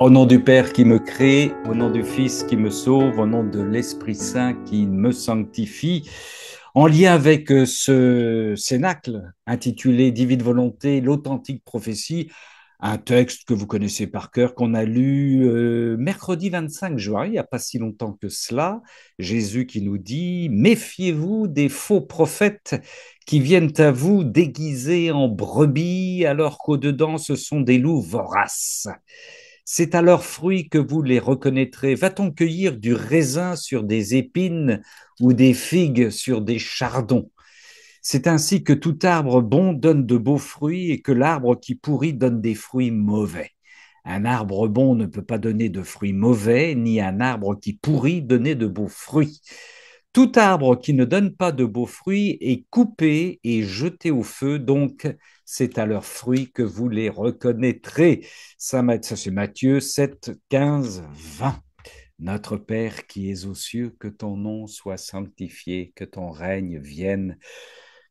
Au nom du Père qui me crée, au nom du Fils qui me sauve, au nom de l'Esprit Saint qui me sanctifie, en lien avec ce cénacle intitulé Divine Volonté, l'authentique prophétie, un texte que vous connaissez par cœur, qu'on a lu mercredi 25 juin, il n'y a pas si longtemps que cela, Jésus qui nous dit, méfiez-vous des faux prophètes qui viennent à vous déguisés en brebis alors qu'au-dedans ce sont des loups voraces. C'est à leurs fruits que vous les reconnaîtrez. Va-t-on cueillir du raisin sur des épines ou des figues sur des chardons? C'est ainsi que tout arbre bon donne de beaux fruits et que l'arbre qui pourrit donne des fruits mauvais. Un arbre bon ne peut pas donner de fruits mauvais, ni un arbre qui pourrit donner de beaux fruits. Tout arbre qui ne donne pas de beaux fruits est coupé et jeté au feu, donc c'est à leurs fruits que vous les reconnaîtrez. Ça, c'est Matthieu 7, 15, 20. Notre Père qui es aux cieux, que ton nom soit sanctifié, que ton règne vienne,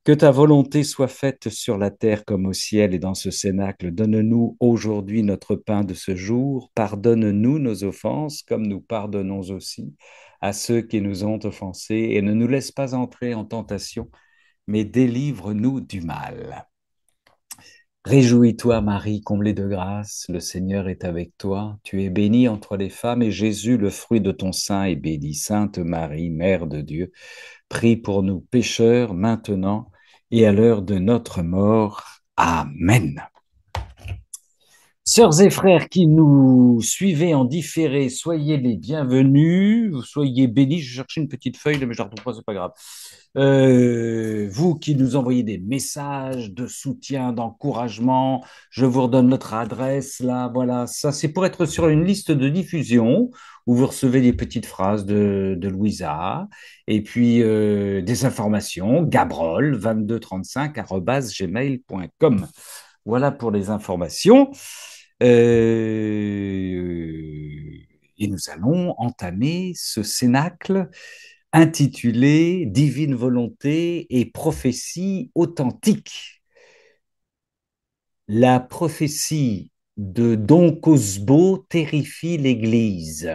que ta volonté soit faite sur la terre comme au ciel et dans ce cénacle. Donne-nous aujourd'hui notre pain de ce jour. Pardonne-nous nos offenses comme nous pardonnons aussi à ceux qui nous ont offensés et ne nous laisse pas entrer en tentation, mais délivre-nous du mal. Réjouis-toi, Marie, comblée de grâce, le Seigneur est avec toi. Tu es bénie entre les femmes et Jésus, le fruit de ton sein, est béni. Sainte Marie, Mère de Dieu, prie pour nous pécheurs maintenant et à l'heure de notre mort. Amen. Sœurs et frères qui nous suivez en différé, soyez les bienvenus, soyez bénis. Je cherchais une petite feuille, mais je ne la retrouve pas, c'est pas grave. Vous qui nous envoyez des messages de soutien, d'encouragement, je vous redonne notre adresse là, voilà, ça c'est pour être sur une liste de diffusion où vous recevez des petites phrases de Louisa et puis des informations, gabrol2235@gmail.com. Voilà pour les informations. Et nous allons entamer ce cénacle intitulé Divine volonté et prophétie authentique. La prophétie de Don Cosbo terrifie l'Église.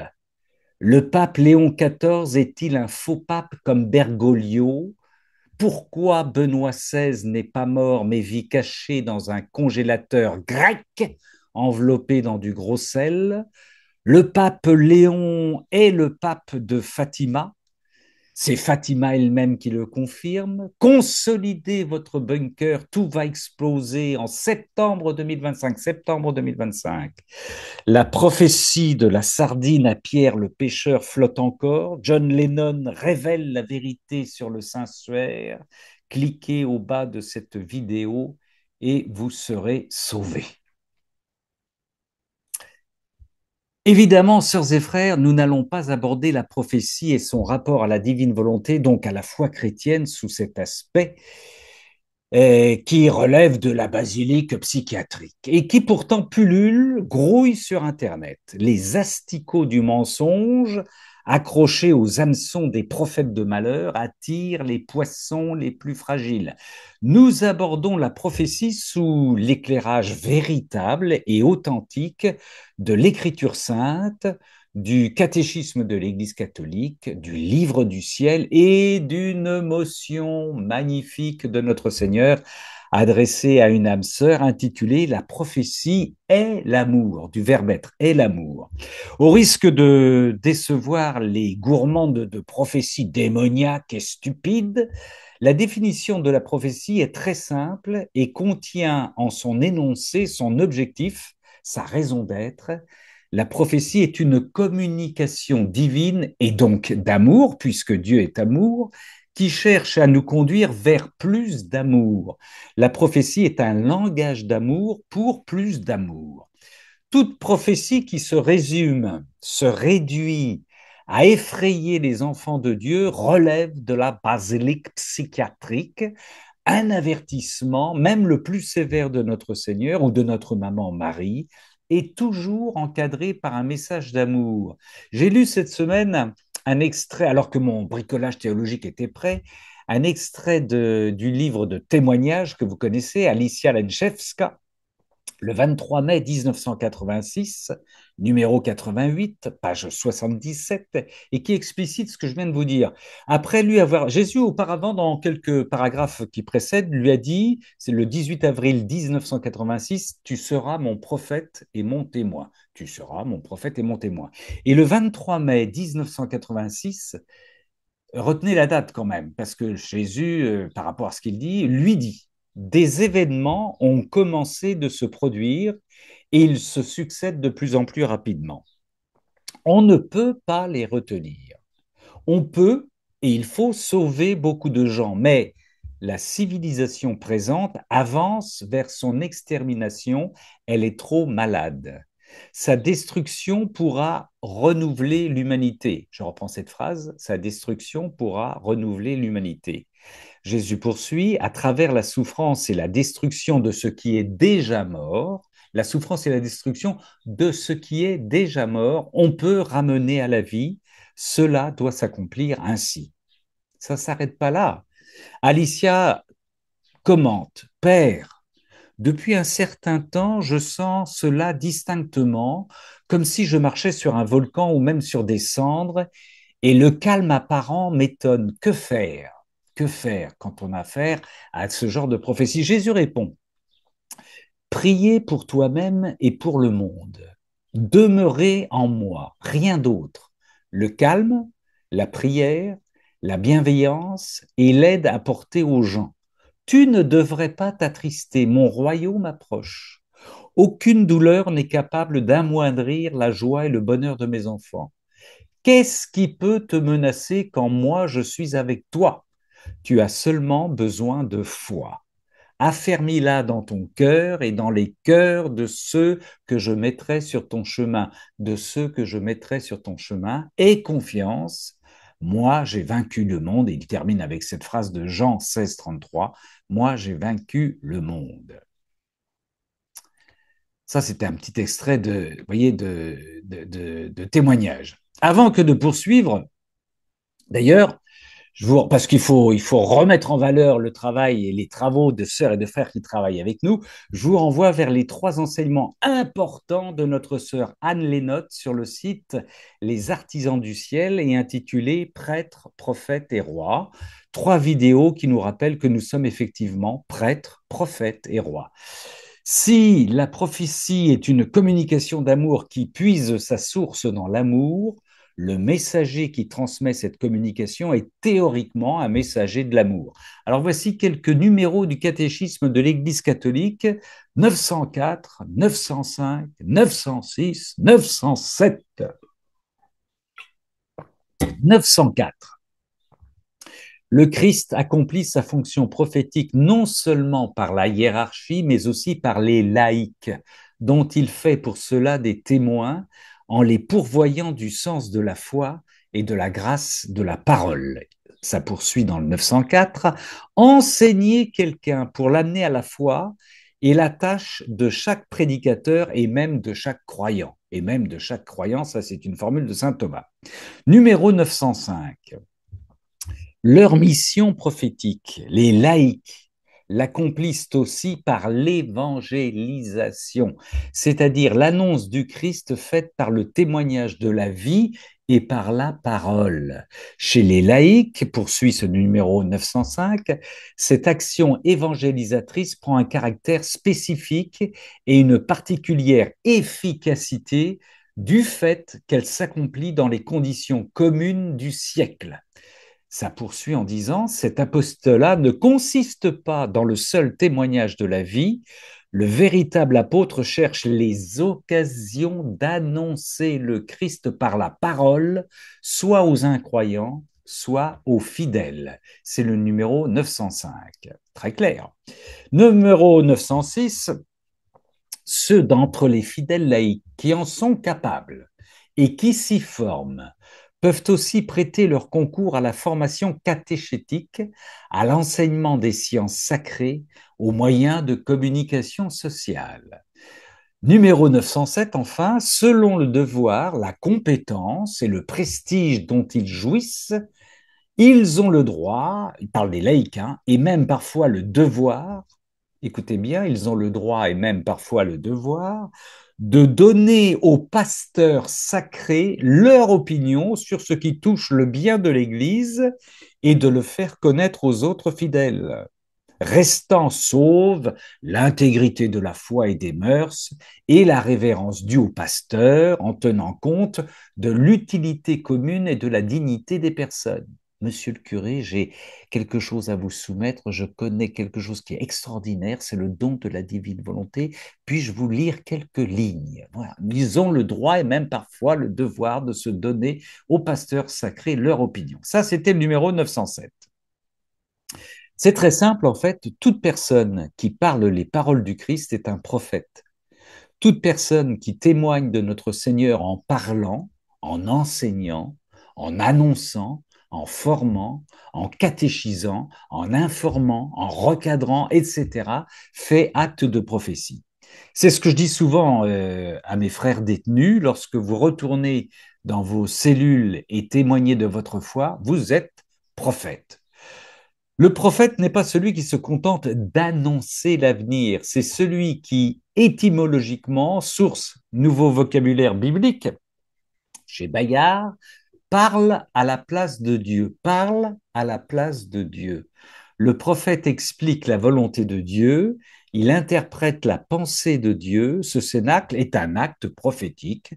Le pape Léon XIV est-il un faux pape comme Bergoglio? Pourquoi Benoît XVI n'est pas mort mais vit caché dans un congélateur grec enveloppé dans du gros sel? Le pape Léon est le pape de Fatima. C'est Fatima elle-même qui le confirme. Consolidez votre bunker, tout va exploser en septembre 2025. Septembre 2025. La prophétie de la sardine à Pierre le pêcheur flotte encore. John Lennon révèle la vérité sur le Saint-Suaire. Cliquez au bas de cette vidéo et vous serez sauvés. Évidemment, sœurs et frères, nous n'allons pas aborder la prophétie et son rapport à la divine volonté, donc à la foi chrétienne, sous cet aspect qui relève de la basilique psychiatrique et qui pourtant pullule, grouille sur Internet. Les asticots du mensonge, accrochés aux hameçons des prophètes de malheur, attirent les poissons les plus fragiles. Nous abordons la prophétie sous l'éclairage véritable et authentique de l'Écriture sainte, du catéchisme de l'Église catholique, du livre du ciel et d'une motion magnifique de notre Seigneur adressée à une âme sœur intitulée La prophétie est l'amour, du verbe être, est l'amour. Au risque de décevoir les gourmands de prophéties démoniaques et stupides, la définition de la prophétie est très simple et contient en son énoncé son objectif, sa raison d'être. La prophétie est une communication divine et donc d'amour, puisque Dieu est amour, qui cherche à nous conduire vers plus d'amour. La prophétie est un langage d'amour pour plus d'amour. Toute prophétie qui se résume, se réduit à effrayer les enfants de Dieu relève de la basilique psychiatrique, un avertissement, même le plus sévère de notre Seigneur ou de notre maman Marie, est toujours encadré par un message d'amour. J'ai lu cette semaine un extrait, alors que mon bricolage théologique était prêt, un extrait du livre de témoignages que vous connaissez, Alicia Lenchewska, le 23 mai 1986, numéro 88, page 77, et qui explicite ce que je viens de vous dire. Après lui avoir, Jésus auparavant, dans quelques paragraphes qui précèdent, lui a dit, c'est le 18 avril 1986, tu seras mon prophète et mon témoin. Tu seras mon prophète et mon témoin. Et le 23 mai 1986, retenez la date quand même, parce que Jésus, par rapport à ce qu'il dit, lui dit, des événements ont commencé de se produire et ils se succèdent de plus en plus rapidement. On ne peut pas les retenir. On peut et il faut sauver beaucoup de gens, mais la civilisation présente avance vers son extermination, elle est trop malade. Sa destruction pourra renouveler l'humanité. Je reprends cette phrase, sa destruction pourra renouveler l'humanité. Jésus poursuit, à travers la souffrance et la destruction de ce qui est déjà mort, la souffrance et la destruction de ce qui est déjà mort, on peut ramener à la vie. Cela doit s'accomplir ainsi. Ça ne s'arrête pas là. Alicia commente, Père, depuis un certain temps, je sens cela distinctement, comme si je marchais sur un volcan ou même sur des cendres, et le calme apparent m'étonne. Que faire? Que faire quand on a affaire à ce genre de prophétie? Jésus répond, priez pour toi-même et pour le monde. Demeurez en moi, rien d'autre. Le calme, la prière, la bienveillance et l'aide apportée aux gens. Tu ne devrais pas t'attrister, mon royaume approche. Aucune douleur n'est capable d'amoindrir la joie et le bonheur de mes enfants. Qu'est-ce qui peut te menacer quand moi je suis avec toi? Tu as seulement besoin de foi. Affermis-la dans ton cœur et dans les cœurs de ceux que je mettrai sur ton chemin, de ceux que je mettrai sur ton chemin. Aie confiance. Moi, j'ai vaincu le monde. Et il termine avec cette phrase de Jean 16, 33. Moi, j'ai vaincu le monde. Ça, c'était un petit extrait de, vous voyez, de témoignage. Avant que de poursuivre, d'ailleurs, parce il faut remettre en valeur le travail et les travaux de sœurs et de frères qui travaillent avec nous, je vous renvoie vers les trois enseignements importants de notre sœur Anne Lénotte sur le site Les Artisans du Ciel et intitulé Prêtres, prophètes et rois. Trois vidéos qui nous rappellent que nous sommes effectivement prêtres, prophètes et rois. Si la prophétie est une communication d'amour qui puise sa source dans l'amour, le messager qui transmet cette communication est théoriquement un messager de l'amour. Alors voici quelques numéros du catéchisme de l'Église catholique, 904, 905, 906, 907. 904. Le Christ accomplit sa fonction prophétique non seulement par la hiérarchie, mais aussi par les laïcs, dont il fait pour cela des témoins en les pourvoyant du sens de la foi et de la grâce de la parole. Ça poursuit dans le 904. Enseigner quelqu'un pour l'amener à la foi est la tâche de chaque prédicateur et même de chaque croyant. Et même de chaque croyant, ça c'est une formule de saint Thomas. Numéro 905. Leur mission prophétique, les laïcs, l'accomplissent aussi par l'évangélisation, c'est-à-dire l'annonce du Christ faite par le témoignage de la vie et par la parole. Chez les laïcs, poursuit ce numéro 905, cette action évangélisatrice prend un caractère spécifique et une particulière efficacité du fait qu'elle s'accomplit dans les conditions communes du siècle. Ça poursuit en disant, cet apostolat ne consiste pas dans le seul témoignage de la vie, le véritable apôtre cherche les occasions d'annoncer le Christ par la parole, soit aux incroyants, soit aux fidèles. C'est le numéro 905. Très clair. Numéro 906, ceux d'entre les fidèles laïcs qui en sont capables et qui s'y forment peuvent aussi prêter leur concours à la formation catéchétique, à l'enseignement des sciences sacrées, aux moyens de communication sociale. Numéro 907, enfin, selon le devoir, la compétence et le prestige dont ils jouissent, ils ont le droit, il parle des laïcs, et même parfois le devoir écoutez bien, ils ont le droit et même parfois le devoir de donner aux pasteurs sacrés leur opinion sur ce qui touche le bien de l'Église et de le faire connaître aux autres fidèles, restant sauve l'intégrité de la foi et des mœurs et la révérence due au pasteur en tenant compte de l'utilité commune et de la dignité des personnes. Monsieur le curé, j'ai quelque chose à vous soumettre. Je connais quelque chose qui est extraordinaire, c'est le don de la divine volonté. Puis-je vous lire quelques lignes? Voilà. Ils ont le droit et même parfois le devoir de se donner aux pasteurs sacrés leur opinion. Ça, c'était le numéro 907. C'est très simple, en fait, toute personne qui parle les paroles du Christ est un prophète. Toute personne qui témoigne de notre Seigneur en parlant, en enseignant, en annonçant, en formant, en catéchisant, en informant, en recadrant, etc., fait acte de prophétie. C'est ce que je dis souvent à mes frères détenus, lorsque vous retournez dans vos cellules et témoignez de votre foi, vous êtes prophète. Le prophète n'est pas celui qui se contente d'annoncer l'avenir, c'est celui qui, étymologiquement, source nouveau vocabulaire biblique, chez Bayard, parle à la place de Dieu, parle à la place de Dieu. Le prophète explique la volonté de Dieu, il interprète la pensée de Dieu, ce cénacle est un acte prophétique,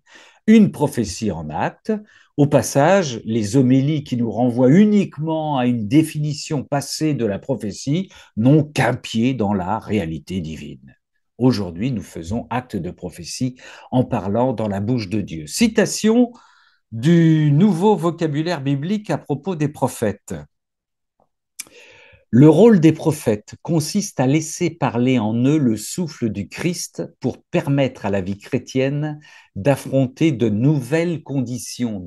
une prophétie en acte. Au passage, les homélies qui nous renvoient uniquement à une définition passée de la prophétie n'ont qu'un pied dans la réalité divine. Aujourd'hui, nous faisons acte de prophétie en parlant dans la bouche de Dieu. Citation du nouveau vocabulaire biblique à propos des prophètes. Le rôle des prophètes consiste à laisser parler en eux le souffle du Christ pour permettre à la vie chrétienne d'affronter de nouvelles conditions,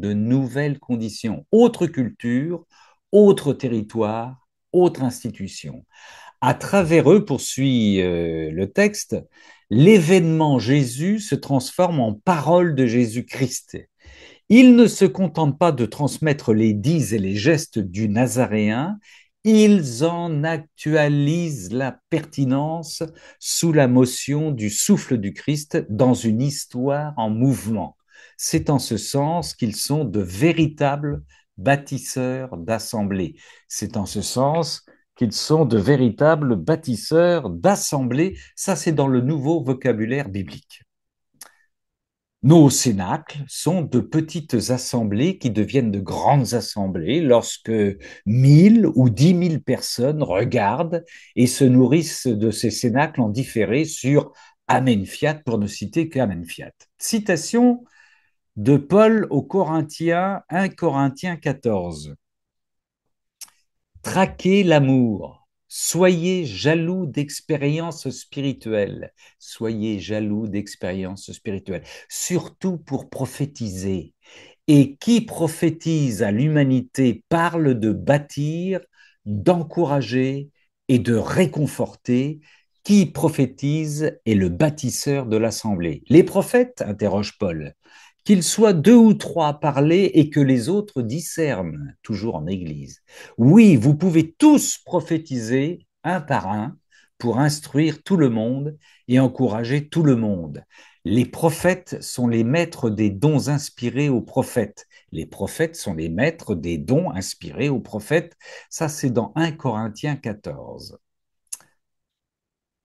autre culture, autre territoire, autre institution. À travers eux, poursuit le texte, l'événement Jésus se transforme en parole de Jésus-Christ. Ils ne se contentent pas de transmettre les dits et les gestes du Nazaréen, ils en actualisent la pertinence sous la motion du souffle du Christ dans une histoire en mouvement. C'est en ce sens qu'ils sont de véritables bâtisseurs d'assemblées. C'est en ce sens qu'ils sont de véritables bâtisseurs d'assemblées. Ça, c'est dans le nouveau vocabulaire biblique. Nos cénacles sont de petites assemblées qui deviennent de grandes assemblées lorsque 1 000 ou 10 000 personnes regardent et se nourrissent de ces cénacles en différé sur Amen Fiat, pour ne citer qu'Amen Fiat. Citation de Paul aux Corinthiens, 1 Corinthiens 14. Traquez l'amour. Soyez jaloux d'expériences spirituelles. Soyez jaloux d'expériences spirituelles. Surtout pour prophétiser. Et qui prophétise à l'humanité parle de bâtir, d'encourager et de réconforter. Qui prophétise est le bâtisseur de l'assemblée. Les prophètes, interroge Paul, qu'ils soient 2 ou 3 à parler et que les autres discernent, toujours en Église. Oui, vous pouvez tous prophétiser un par un pour instruire tout le monde et encourager tout le monde. Les prophètes sont les maîtres des dons inspirés aux prophètes. Les prophètes sont les maîtres des dons inspirés aux prophètes. Ça, c'est dans 1 Corinthiens 14.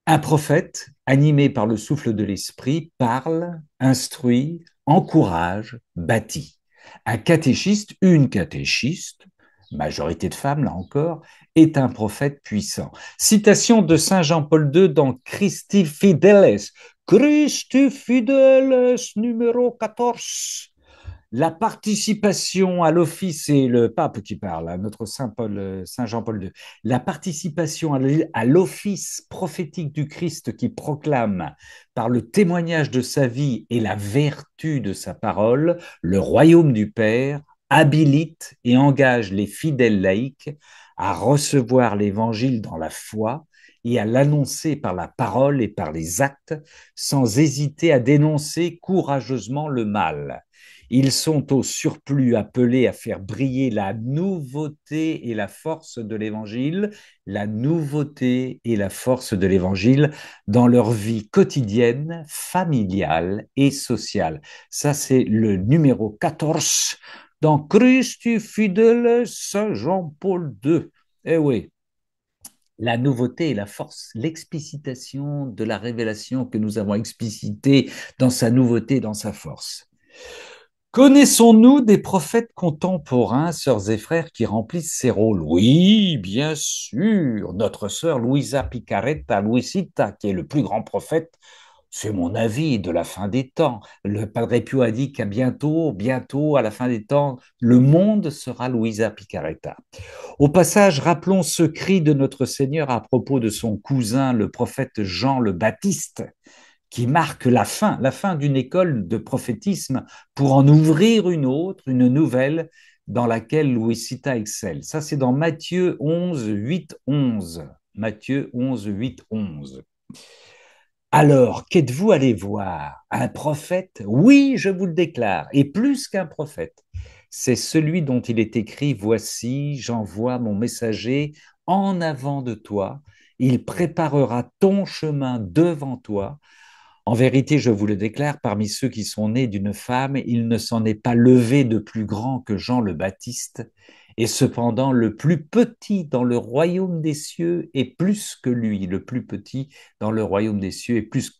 Un prophète, animé par le souffle de l'esprit, parle, instruit, encourage, bâtit. Un catéchiste, une catéchiste, majorité de femmes là encore, est un prophète puissant. Citation de Saint Jean-Paul II dans Christi Fideles. Christi Fideles numéro 14. La participation à l'office, c'est le pape qui parle, hein, notre Saint Jean-Paul II. La participation à l'office prophétique du Christ qui proclame par le témoignage de sa vie et la vertu de sa parole le royaume du Père habilite et engage les fidèles laïcs à recevoir l'évangile dans la foi et à l'annoncer par la parole et par les actes sans hésiter à dénoncer courageusement le mal. Ils sont au surplus appelés à faire briller la nouveauté et la force de l'Évangile, la nouveauté et la force de l'Évangile dans leur vie quotidienne, familiale et sociale. Ça, c'est le numéro 14 dans Christi fidèle Saint Jean-Paul II. Eh oui, la nouveauté et la force, l'explicitation de la révélation que nous avons explicitée dans sa nouveauté, dans sa force. Connaissons-nous des prophètes contemporains, sœurs et frères, qui remplissent ces rôles? Oui, bien sûr. Notre sœur Luisa Picaretta, Luisita, qui est le plus grand prophète, c'est mon avis, de la fin des temps. Le Padre Pio a dit qu'à bientôt, bientôt, à la fin des temps, le monde sera Luisa Picaretta. Au passage, rappelons ce cri de notre Seigneur à propos de son cousin, le prophète Jean le Baptiste, qui marque la fin d'une école de prophétisme pour en ouvrir une autre, une nouvelle, dans laquelle Louis-Sita excelle. Ça, c'est dans Matthieu 11, 8, 11. Matthieu 11, 8, 11. Alors, qu'êtes-vous allé voir? Un prophète? Oui, je vous le déclare, et plus qu'un prophète. C'est celui dont il est écrit, voici, j'envoie mon messager en avant de toi, il préparera ton chemin devant toi. En vérité, je vous le déclare, parmi ceux qui sont nés d'une femme, il ne s'en est pas levé de plus grand que Jean le Baptiste, et cependant le plus petit dans le royaume des cieux est plus que lui, le plus petit dans le royaume des cieux est plus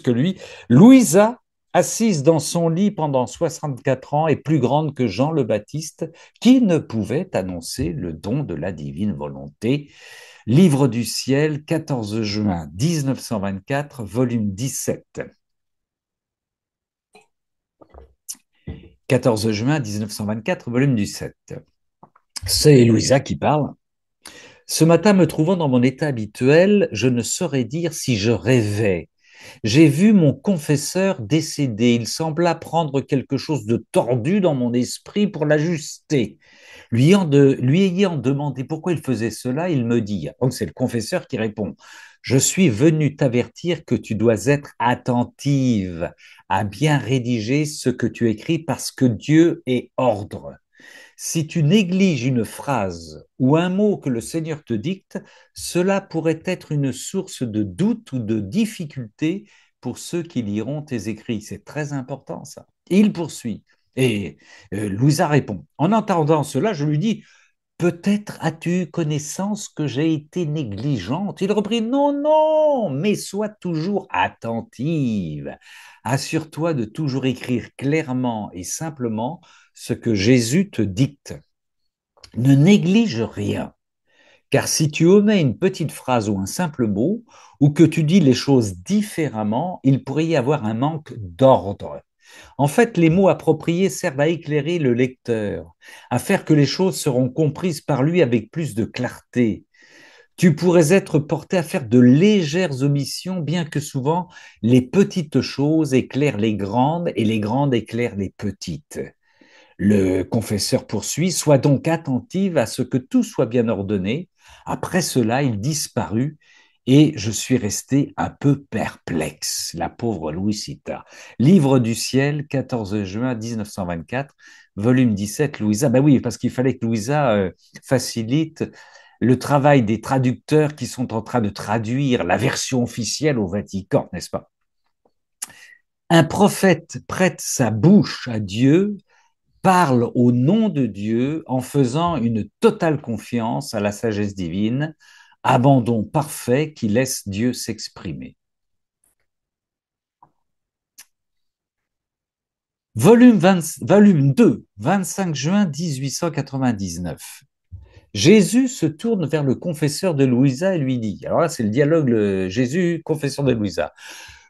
que lui. Louisa, assise dans son lit pendant 64 ans, est plus grande que Jean le Baptiste, qui ne pouvait annoncer le don de la divine volonté. Livre du ciel, 14 juin 1924, volume 17. 14 juin 1924, volume 17. C'est Louisa qui parle. Ce matin, me trouvant dans mon état habituel, je ne saurais dire si je rêvais. J'ai vu mon confesseur décédé. Il sembla prendre quelque chose de tordu dans mon esprit pour l'ajuster. Lui ayant demandé pourquoi il faisait cela, il me dit, donc c'est le confesseur qui répond, je suis venu t'avertir que tu dois être attentive à bien rédiger ce que tu écris parce que Dieu est ordre. Si tu négliges une phrase ou un mot que le Seigneur te dicte, cela pourrait être une source de doute ou de difficulté pour ceux qui liront tes écrits. C'est très important ça. Et il poursuit. Et Louisa répond. En entendant cela, je lui dis, peut-être as-tu connaissance que j'ai été négligente. Il reprit, non, non, mais sois toujours attentive. Assure-toi de toujours écrire clairement et simplement ce que Jésus te dicte. Ne néglige rien, car si tu omets une petite phrase ou un simple mot, ou que tu dis les choses différemment, il pourrait y avoir un manque d'ordre. En fait, les mots appropriés servent à éclairer le lecteur, à faire que les choses seront comprises par lui avec plus de clarté. Tu pourrais être porté à faire de légères omissions, bien que souvent les petites choses éclairent les grandes et les grandes éclairent les petites. Le confesseur poursuit, sois donc attentive à ce que tout soit bien ordonné. Après cela, il disparut et je suis resté un peu perplexe. La pauvre Louisita. Livre du ciel, 14 juin 1924, volume 17, Louisa. Ben oui, parce qu'il fallait que Louisa facilite le travail des traducteurs qui sont en train de traduire la version officielle au Vatican, n'est-ce pas? Un prophète prête sa bouche à Dieu, parle au nom de Dieu en faisant une totale confiance à la sagesse divine, abandon parfait qui laisse Dieu s'exprimer. Volume 2, 25 juin 1899. Jésus se tourne vers le confesseur de Louisa et lui dit, alors là c'est le dialogue Jésus, confesseur de Louisa,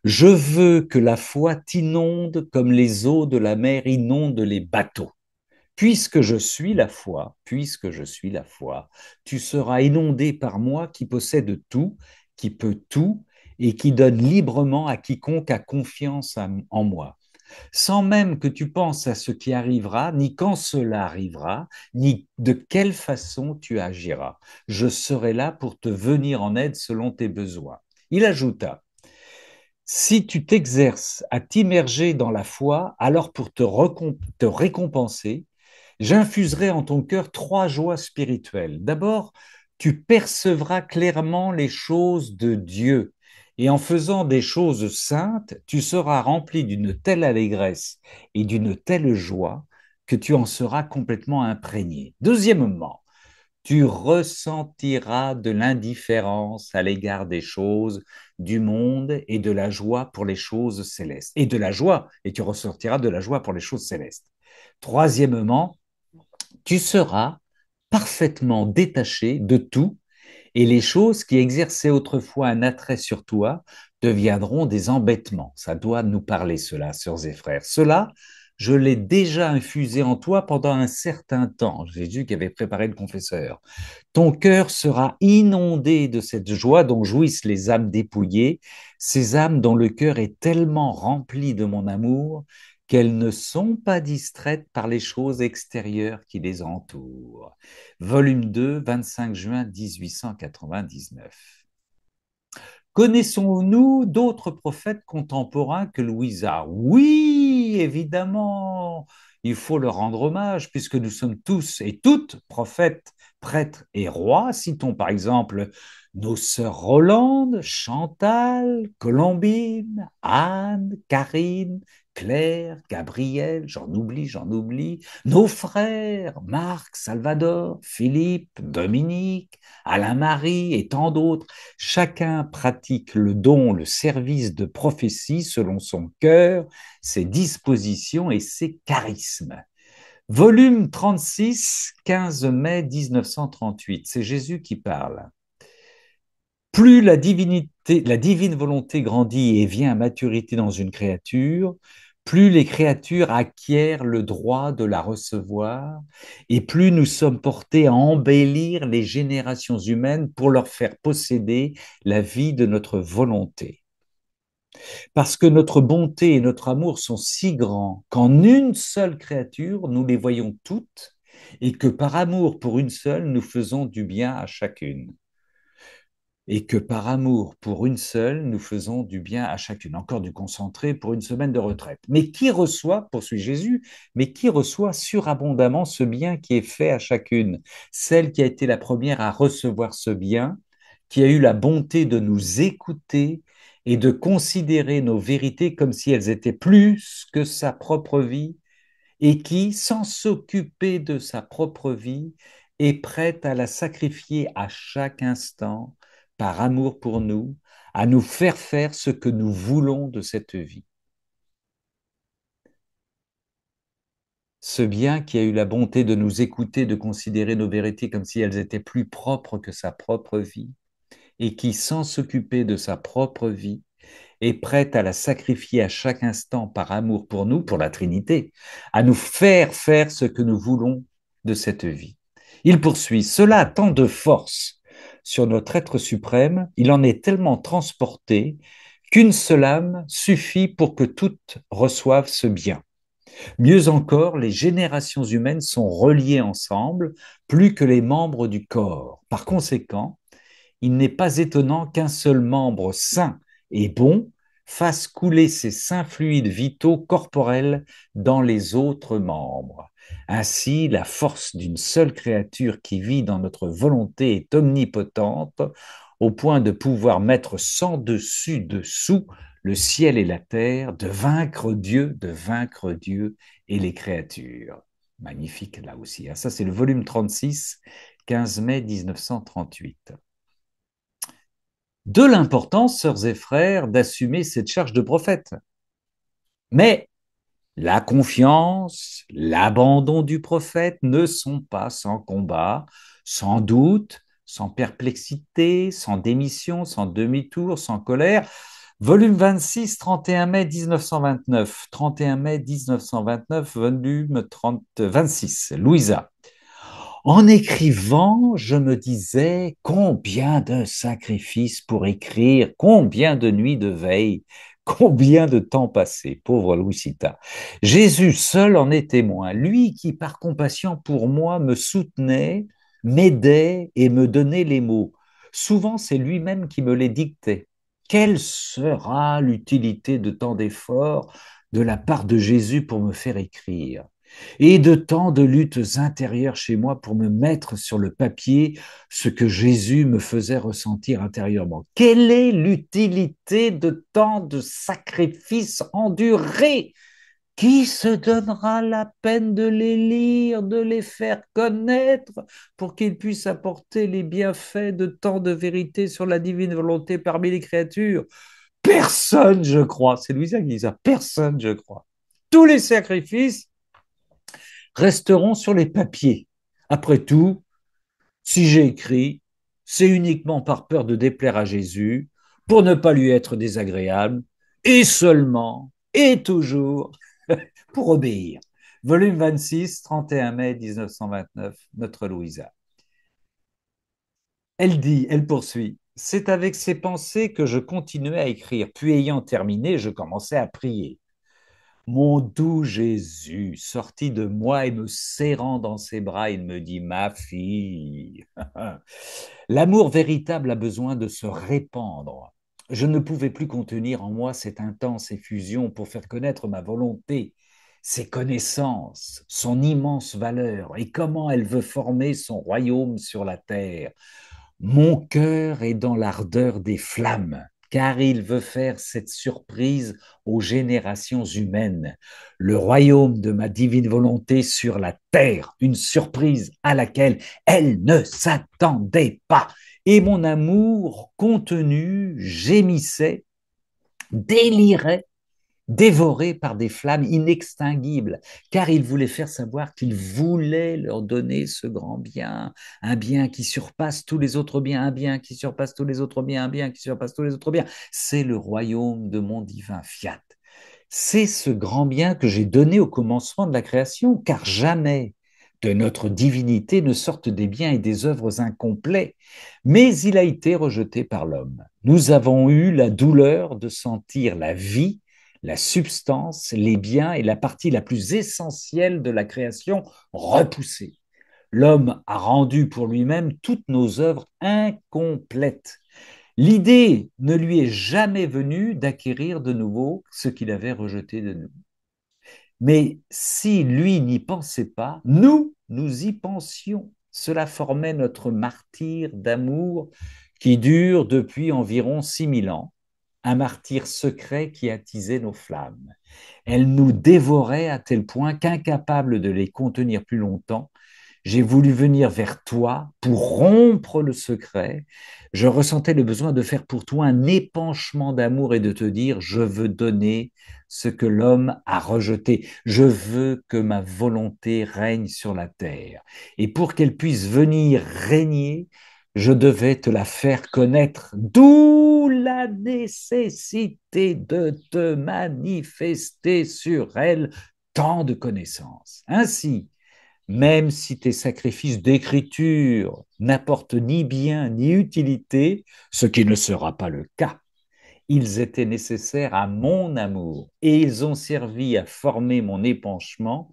je veux que la foi t'inonde comme les eaux de la mer inondent les bateaux. Puisque je suis la foi, tu seras inondé par moi qui possède tout, qui peut tout et qui donne librement à quiconque a confiance en moi, sans même que tu penses à ce qui arrivera, ni quand cela arrivera, ni de quelle façon tu agiras. Je serai là pour te venir en aide selon tes besoins. Il ajouta, Si tu t'exerces à t'immerger dans la foi, alors pour te récompenser, j'infuserai en ton cœur trois joies spirituelles. D'abord, tu percevras clairement les choses de Dieu. Et en faisant des choses saintes, tu seras rempli d'une telle allégresse et d'une telle joie que tu en seras complètement imprégné. Deuxièmement, tu ressentiras de l'indifférence à l'égard des choses du monde et de la joie pour les choses célestes. Et de la joie, et tu ressortiras de la joie pour les choses célestes. Troisièmement, tu seras parfaitement détaché de tout et les choses qui exerçaient autrefois un attrait sur toi deviendront des embêtements. Ça doit nous parler, cela, sœurs et frères. Cela, je l'ai déjà infusé en toi pendant un certain temps. Jésus qui avait préparé le confesseur. Ton cœur sera inondé de cette joie dont jouissent les âmes dépouillées, ces âmes dont le cœur est tellement rempli de mon amour qu'elles ne sont pas distraites par les choses extérieures qui les entourent. Volume 2, 25 juin 1899. Connaissons-nous d'autres prophètes contemporains que Louisa? Oui, évidemment. Il faut leur rendre hommage puisque nous sommes tous et toutes prophètes, prêtres et rois. Citons par exemple nos sœurs Rolande, Chantal, Colombine, Anne, Karine, Claire, Gabriel, j'en oublie, nos frères, Marc, Salvador, Philippe, Dominique, Alain-Marie et tant d'autres. Chacun pratique le don, le service de prophétie selon son cœur, ses dispositions et ses charismes. Volume 36, 15 mai 1938. C'est Jésus qui parle. Plus la divine volonté grandit et vient à maturité dans une créature, plus les créatures acquièrent le droit de la recevoir, et plus nous sommes portés à embellir les générations humaines pour leur faire posséder la vie de notre volonté. Parce que notre bonté et notre amour sont si grands qu'en une seule créature, nous les voyons toutes, et que par amour pour une seule, nous faisons du bien à chacune et que par amour pour une seule, nous faisons du bien à chacune. Encore du concentré pour une semaine de retraite. Mais qui reçoit, poursuit Jésus, mais qui reçoit surabondamment ce bien qui est fait à chacune? Celle qui a été la première à recevoir ce bien, qui a eu la bonté de nous écouter et de considérer nos vérités comme si elles étaient plus que sa propre vie, et qui, sans s'occuper de sa propre vie, est prête à la sacrifier à chaque instant par amour pour nous, à nous faire ce que nous voulons de cette vie. Ce bien qui a eu la bonté de nous écouter, de considérer nos vérités comme si elles étaient plus propres que sa propre vie, et qui, sans s'occuper de sa propre vie, est prête à la sacrifier à chaque instant par amour pour nous, pour la Trinité, à nous faire ce que nous voulons de cette vie. Il poursuit, cela a tant de force sur notre être suprême, il en est tellement transporté qu'une seule âme suffit pour que toutes reçoivent ce bien. Mieux encore, les générations humaines sont reliées ensemble, plus que les membres du corps. Par conséquent, il n'est pas étonnant qu'un seul membre sain et bon fasse couler ses saints fluides vitaux corporels dans les autres membres. Ainsi, la force d'une seule créature qui vit dans notre volonté est omnipotente, au point de pouvoir mettre sans dessus dessous le ciel et la terre, de vaincre Dieu et les créatures. Magnifique là aussi. Ça, c'est le volume 36, 15 mai 1938. De l'importance, sœurs et frères, d'assumer cette charge de prophète. Mais la confiance, l'abandon du prophète ne sont pas sans combat, sans doute, sans perplexité, sans démission, sans demi-tour, sans colère. Volume 26, 31 mai 1929. 31 mai 1929, volume 26. Louisa. En écrivant, je me disais combien de sacrifices pour écrire, combien de nuits de veille, combien de temps passé, pauvre Louisita. Jésus seul en est témoin, lui qui par compassion pour moi me soutenait, m'aidait et me donnait les mots. Souvent c'est lui-même qui me les dictait. Quelle sera l'utilité de tant d'efforts de la part de Jésus pour me faire écrire et de tant de luttes intérieures chez moi pour me mettre sur le papier ce que Jésus me faisait ressentir intérieurement? Quelle est l'utilité de tant de sacrifices endurés? Qui se donnera la peine de les lire, de les faire connaître, pour qu'ils puissent apporter les bienfaits de tant de vérités sur la divine volonté parmi les créatures? Personne, je crois. C'est Louisa qui dit ça. Personne, je crois. Tous les sacrifices resteront sur les papiers. Après tout, si j'ai écrit, c'est uniquement par peur de déplaire à Jésus, pour ne pas lui être désagréable, et seulement, et toujours, pour obéir. Volume 26, 31 mai 1929, notre Louisa. Elle dit, elle poursuit, c'est avec ces pensées que je continuais à écrire, puis ayant terminé, je commençais à prier. Mon doux Jésus sortit de moi et me serrant dans ses bras, il me dit, ma fille, l'amour véritable a besoin de se répandre. Je ne pouvais plus contenir en moi cette intense effusion pour faire connaître ma volonté, ses connaissances, son immense valeur et comment elle veut former son royaume sur la terre. Mon cœur est dans l'ardeur des flammes, car il veut faire cette surprise aux générations humaines, le royaume de ma divine volonté sur la terre, une surprise à laquelle elle ne s'attendait pas. Et mon amour contenu gémissait, délirait, dévoré par des flammes inextinguibles, car il voulait faire savoir qu'il voulait leur donner ce grand bien, un bien qui surpasse tous les autres biens, un bien qui surpasse tous les autres biens, un bien qui surpasse tous les autres biens. C'est le royaume de mon divin fiat. C'est ce grand bien que j'ai donné au commencement de la création, car jamais de notre divinité ne sortent des biens et des œuvres incomplets, mais il a été rejeté par l'homme. Nous avons eu la douleur de sentir la vie, la substance, les biens et la partie la plus essentielle de la création repoussée. L'homme a rendu pour lui-même toutes nos œuvres incomplètes. L'idée ne lui est jamais venue d'acquérir de nouveau ce qu'il avait rejeté de nous. Mais si lui n'y pensait pas, nous y pensions. Cela formait notre martyre d'amour qui dure depuis environ 6000 ans, un martyre secret qui attisait nos flammes. Elle nous dévorait à tel point qu'incapable de les contenir plus longtemps, j'ai voulu venir vers toi pour rompre le secret. Je ressentais le besoin de faire pour toi un épanchement d'amour et de te dire, je veux donner ce que l'homme a rejeté. Je veux que ma volonté règne sur la terre. Et pour qu'elle puisse venir régner, je devais te la faire connaître, d'où la nécessité de te manifester sur elle tant de connaissances. Ainsi, même si tes sacrifices d'écriture n'apportent ni bien ni utilité, ce qui ne sera pas le cas, ils étaient nécessaires à mon amour et ils ont servi à former mon épanchement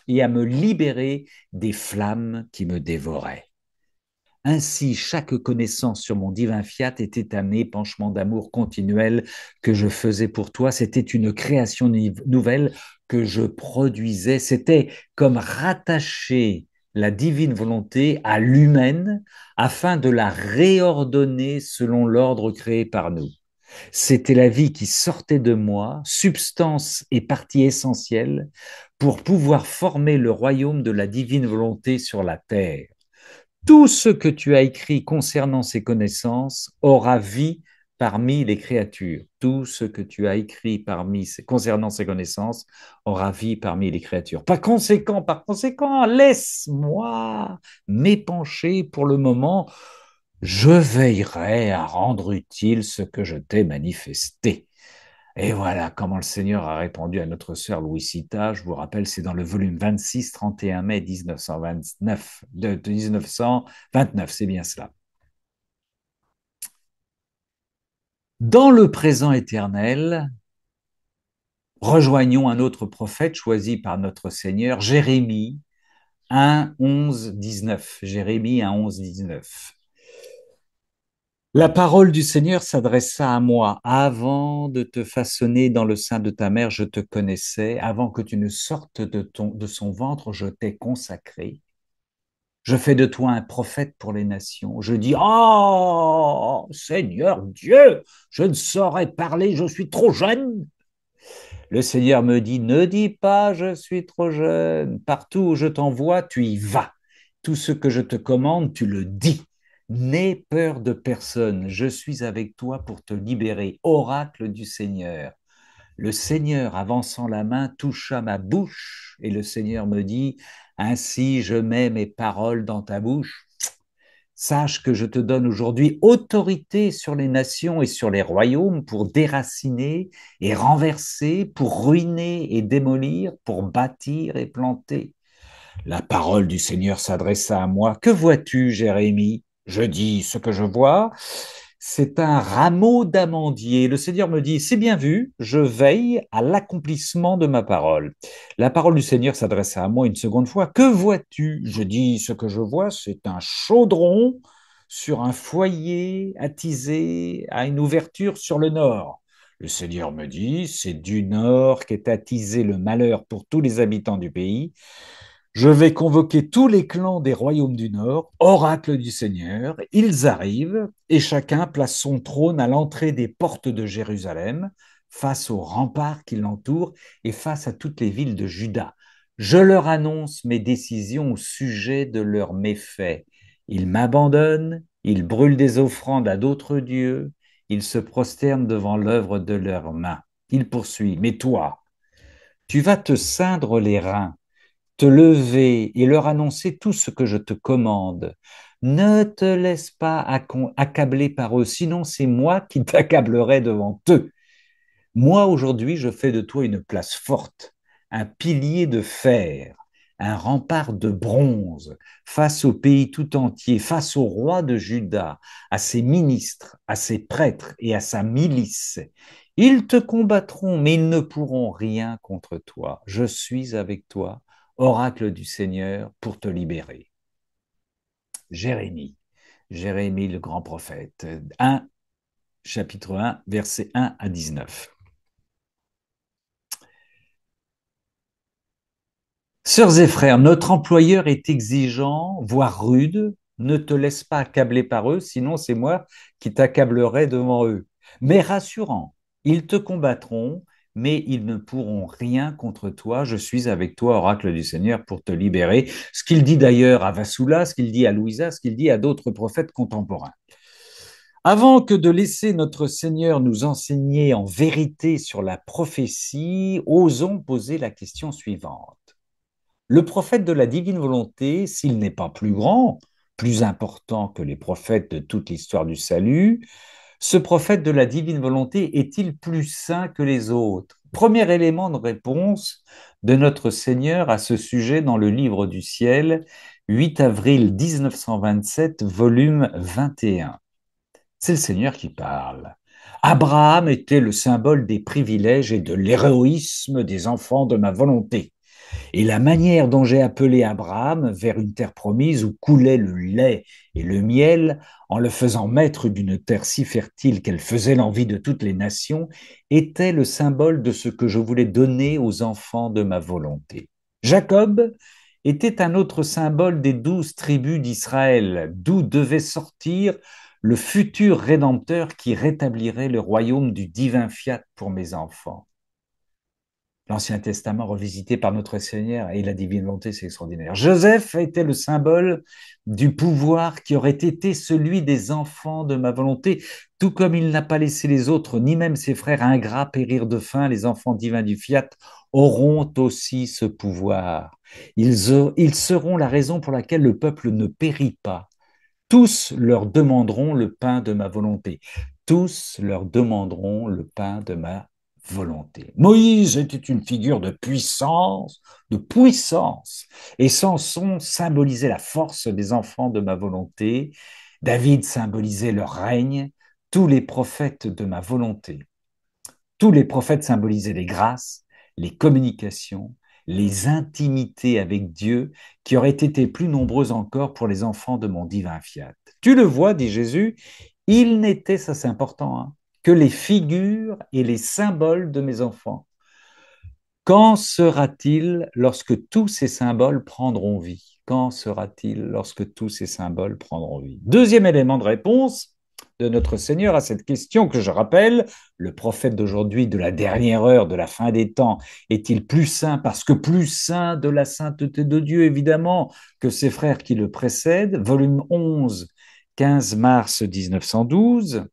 et à me libérer des flammes qui me dévoraient. Ainsi, chaque connaissance sur mon divin fiat était un épanchement d'amour continuel que je faisais pour toi. C'était une création nouvelle que je produisais. C'était comme rattacher la divine volonté à l'humaine afin de la réordonner selon l'ordre créé par nous. C'était la vie qui sortait de moi, substance et partie essentielle, pour pouvoir former le royaume de la divine volonté sur la terre. Tout ce que tu as écrit concernant ces connaissances aura vie parmi les créatures. Tout ce que tu as écrit concernant ces connaissances aura vie parmi les créatures. Par conséquent, laisse-moi m'épancher pour le moment. Je veillerai à rendre utile ce que je t'ai manifesté. Et voilà comment le Seigneur a répondu à notre sœur Louisita. Je vous rappelle, c'est dans le volume 26, 31 mai 1929, de 1929, c'est bien cela. Dans le présent éternel, rejoignons un autre prophète choisi par notre Seigneur, Jérémie 1, 11, 19. Jérémie 1, 11, 19. La parole du Seigneur s'adressa à moi. Avant de te façonner dans le sein de ta mère, je te connaissais. Avant que tu ne sortes de son ventre, je t'ai consacré. Je fais de toi un prophète pour les nations. Je dis, oh, Seigneur Dieu, je ne saurais parler, je suis trop jeune. Le Seigneur me dit, ne dis pas, je suis trop jeune. Partout où je t'envoie, tu y vas. Tout ce que je te commande, tu le dis. N'aie peur de personne. Je suis avec toi pour te libérer. Oracle du Seigneur. Le Seigneur, avançant la main, toucha ma bouche et le Seigneur me dit, ainsi je mets mes paroles dans ta bouche. Sache que je te donne aujourd'hui autorité sur les nations et sur les royaumes pour déraciner et renverser, pour ruiner et démolir, pour bâtir et planter. La parole du Seigneur s'adressa à moi. Que vois-tu, Jérémie? Je dis ce que je vois. C'est un rameau d'amandier. Le Seigneur me dit, c'est bien vu, je veille à l'accomplissement de ma parole. La parole du Seigneur s'adressa à moi une seconde fois. Que vois-tu? Je dis, ce que je vois, c'est un chaudron sur un foyer attisé à une ouverture sur le nord. Le Seigneur me dit, c'est du nord qu'est attisé le malheur pour tous les habitants du pays. Je vais convoquer tous les clans des royaumes du Nord, oracle du Seigneur. Ils arrivent et chacun place son trône à l'entrée des portes de Jérusalem, face aux remparts qui l'entourent et face à toutes les villes de Juda. Je leur annonce mes décisions au sujet de leurs méfaits. Ils m'abandonnent, ils brûlent des offrandes à d'autres dieux, ils se prosternent devant l'œuvre de leurs mains. Il poursuit, mais toi, tu vas te ceindre les reins, te lever et leur annoncer tout ce que je te commande. Ne te laisse pas accabler par eux, sinon c'est moi qui t'accablerai devant eux. Moi, aujourd'hui, je fais de toi une place forte, un pilier de fer, un rempart de bronze, face au pays tout entier, face au roi de Juda, à ses ministres, à ses prêtres et à sa milice. Ils te combattront, mais ils ne pourront rien contre toi. Je suis avec toi, oracle du Seigneur, pour te libérer. Jérémie, Jérémie le grand prophète, 1, chapitre 1, versets 1 à 19. Sœurs et frères, notre employeur est exigeant, voire rude. Ne te laisse pas accabler par eux, sinon c'est moi qui t'accablerai devant eux. Mais rassurant, ils te combattront, mais ils ne pourront rien contre toi. Je suis avec toi, oracle du Seigneur, pour te libérer. Ce qu'il dit d'ailleurs à Vassula, ce qu'il dit à Louisa, ce qu'il dit à d'autres prophètes contemporains. Avant que de laisser notre Seigneur nous enseigner en vérité sur la prophétie, osons poser la question suivante. Le prophète de la divine volonté, s'il n'est pas plus grand, plus important que les prophètes de toute l'histoire du salut, ce prophète de la divine volonté est-il plus saint que les autres? Premier élément de réponse de notre Seigneur à ce sujet dans le livre du ciel, 8 avril 1927, volume 21. C'est le Seigneur qui parle. Abraham était le symbole des privilèges et de l'héroïsme des enfants de ma volonté. Et la manière dont j'ai appelé Abraham vers une terre promise où coulait le lait et le miel, en le faisant maître d'une terre si fertile qu'elle faisait l'envie de toutes les nations, était le symbole de ce que je voulais donner aux enfants de ma volonté. Jacob était un autre symbole des 12 tribus d'Israël, d'où devait sortir le futur Rédempteur qui rétablirait le royaume du divin fiat pour mes enfants. L'Ancien Testament revisité par notre Seigneur et la divine volonté, c'est extraordinaire. Joseph était le symbole du pouvoir qui aurait été celui des enfants de ma volonté, tout comme il n'a pas laissé les autres, ni même ses frères ingrats périr de faim, les enfants divins du fiat auront aussi ce pouvoir. Ils seront la raison pour laquelle le peuple ne périt pas. Tous leur demanderont le pain de ma volonté. Tous leur demanderont le pain de ma volonté. Moïse était une figure de puissance, et Samson symbolisait la force des enfants de ma volonté. David symbolisait leur règne. Tous les prophètes de ma volonté, tous les prophètes symbolisaient les grâces, les communications, les intimités avec Dieu qui auraient été plus nombreuses encore pour les enfants de mon divin fiat. Tu le vois, dit Jésus, Ils n'étaient, ça c'est important, hein, que les figures et les symboles de mes enfants. Qu'en sera-t-il lorsque tous ces symboles prendront vie? Qu'en sera-t-il lorsque tous ces symboles prendront vie? Deuxième élément de réponse de notre Seigneur à cette question que je rappelle, le prophète d'aujourd'hui de la dernière heure, de la fin des temps, est-il plus saint parce que plus saint de la sainteté de Dieu, évidemment, que ses frères qui le précèdent? Volume 11, 15 mars 1912.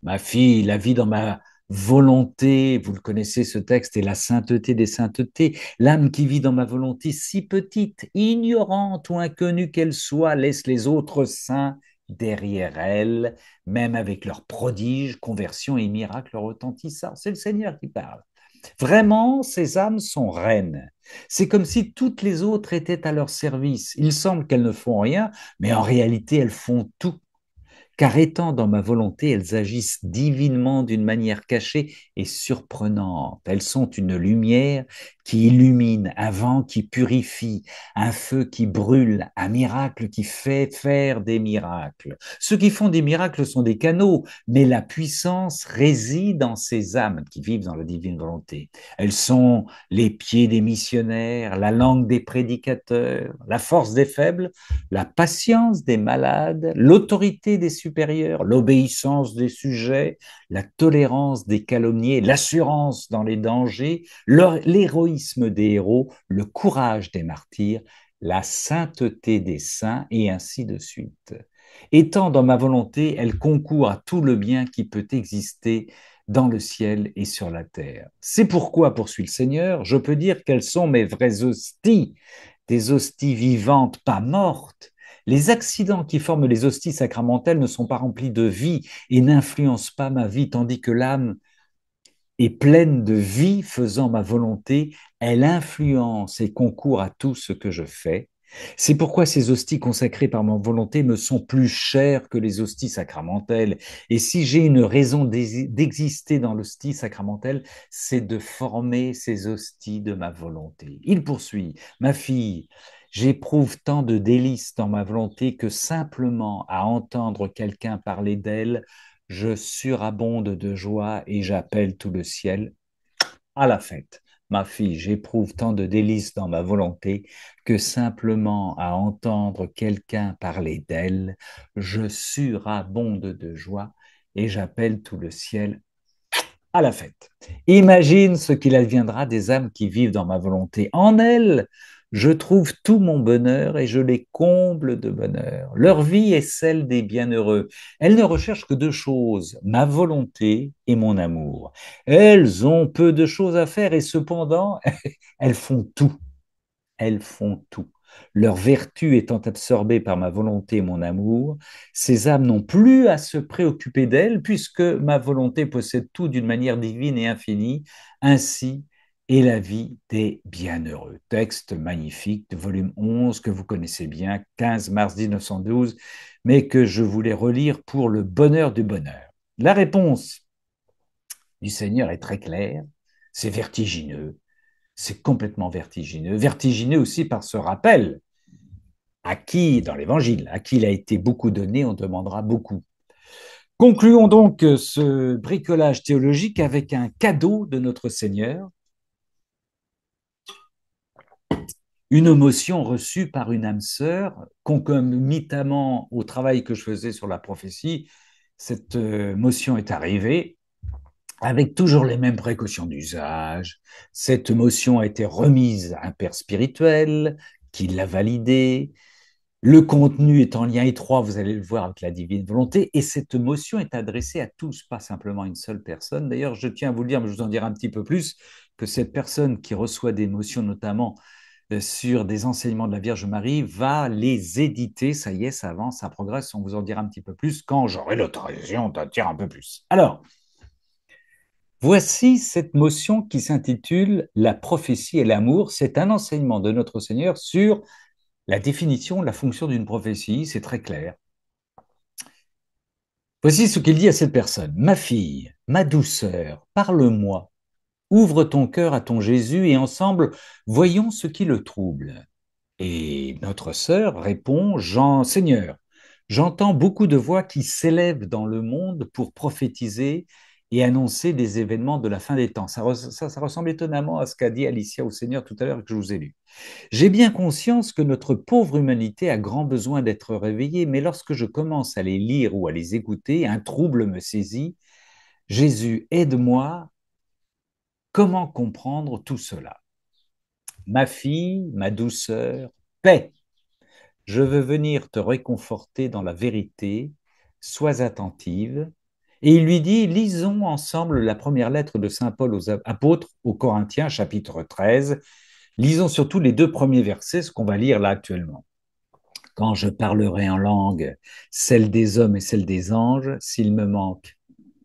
Ma fille, la vie dans ma volonté, vous le connaissez ce texte, est la sainteté des saintetés. L'âme qui vit dans ma volonté, si petite, ignorante ou inconnue qu'elle soit, laisse les autres saints derrière elle, même avec leurs prodiges, conversions et miracles retentissants. C'est le Seigneur qui parle. Vraiment, ces âmes sont reines. C'est comme si toutes les autres étaient à leur service. Il semble qu'elles ne font rien, mais en réalité, elles font tout car étant dans ma volonté, elles agissent divinement d'une manière cachée et surprenante. Elles sont une lumière qui illumine, un vent qui purifie, un feu qui brûle, un miracle qui fait faire des miracles. Ceux qui font des miracles sont des canaux, mais la puissance réside dans ces âmes qui vivent dans la divine volonté. Elles sont les pieds des missionnaires, la langue des prédicateurs, la force des faibles, la patience des malades, l'autorité des supérieurs, l'obéissance des sujets, la tolérance des calomniés, l'assurance dans les dangers, l'héroïsme des héros, le courage des martyrs, la sainteté des saints, et ainsi de suite. Étant dans ma volonté, elle concourt à tout le bien qui peut exister dans le ciel et sur la terre. C'est pourquoi, poursuit le Seigneur, je peux dire qu'elles sont mes vraies hosties, des hosties vivantes, pas mortes. Les accidents qui forment les hosties sacramentelles ne sont pas remplis de vie et n'influencent pas ma vie, tandis que l'âme est pleine de vie faisant ma volonté, elle influence et concourt à tout ce que je fais. C'est pourquoi ces hosties consacrées par ma volonté me sont plus chères que les hosties sacramentelles. Et si j'ai une raison d'exister dans l'hostie sacramentelle, c'est de former ces hosties de ma volonté. Il poursuit, ma fille, j'éprouve tant de délices dans ma volonté que simplement à entendre quelqu'un parler d'elle, je surabonde de joie et j'appelle tout le ciel à la fête. Ma fille, j'éprouve tant de délices dans ma volonté que simplement à entendre quelqu'un parler d'elle, je surabonde de joie et j'appelle tout le ciel à la fête. Imagine ce qu'il adviendra des âmes qui vivent dans ma volonté. En elles, je trouve tout mon bonheur et je les comble de bonheur. Leur vie est celle des bienheureux. Elles ne recherchent que deux choses, ma volonté et mon amour. Elles ont peu de choses à faire et cependant, elles font tout. Elles font tout. Leur vertu étant absorbée par ma volonté et mon amour, ces âmes n'ont plus à se préoccuper d'elles, puisque ma volonté possède tout d'une manière divine et infinie. Ainsi est la vie des bienheureux. Texte magnifique de volume 11 que vous connaissez bien, 15 mars 1912, mais que je voulais relire pour le bonheur du bonheur. La réponse du Seigneur est très claire, c'est vertigineux, c'est complètement vertigineux. Vertigineux aussi par ce rappel à qui, dans l'Évangile, à qui il a été beaucoup donné, on demandera beaucoup. Concluons donc ce bricolage théologique avec un cadeau de notre Seigneur, une motion reçue par une âme sœur, concomitamment au travail que je faisais sur la prophétie. Cette motion est arrivée avec toujours les mêmes précautions d'usage. Cette motion a été remise à un père spirituel qui l'a validée. Le contenu est en lien étroit, vous allez le voir, avec la divine volonté, et cette motion est adressée à tous, pas simplement à une seule personne. D'ailleurs, je tiens à vous le dire, mais je vous en dirai un petit peu plus, que cette personne qui reçoit des motions, notamment sur des enseignements de la Vierge Marie, va les éditer. Ça y est, ça avance, ça progresse, on vous en dira un petit peu plus quand j'aurai l'autorisation d'en dire un peu plus. Alors, voici cette motion qui s'intitule La prophétie et l'amour. C'est un enseignement de notre Seigneur sur la définition, la fonction d'une prophétie, c'est très clair. Voici ce qu'il dit à cette personne. Ma fille, ma douceur, parle-moi, ouvre ton cœur à ton Jésus et ensemble, voyons ce qui le trouble. Et notre sœur répond, Jean, Seigneur, J'entends beaucoup de voix qui s'élèvent dans le monde pour prophétiser et annoncer des événements de la fin des temps. Ça ressemble étonnamment à ce qu'a dit Alicia au Seigneur tout à l'heure que je vous ai lu. J'ai bien conscience que notre pauvre humanité a grand besoin d'être réveillée, mais lorsque je commence à les lire ou à les écouter, un trouble me saisit. Jésus, aide-moi. Comment comprendre tout cela? Ma fille, ma douceur, paix. Je veux venir te réconforter dans la vérité, sois attentive. Et il lui dit, lisons ensemble la première lettre de Saint Paul aux apôtres, aux Corinthiens, chapitre 13. Lisons surtout les deux premiers versets, ce qu'on va lire là actuellement. Quand je parlerai en langue, celle des hommes et celle des anges, s'il me manque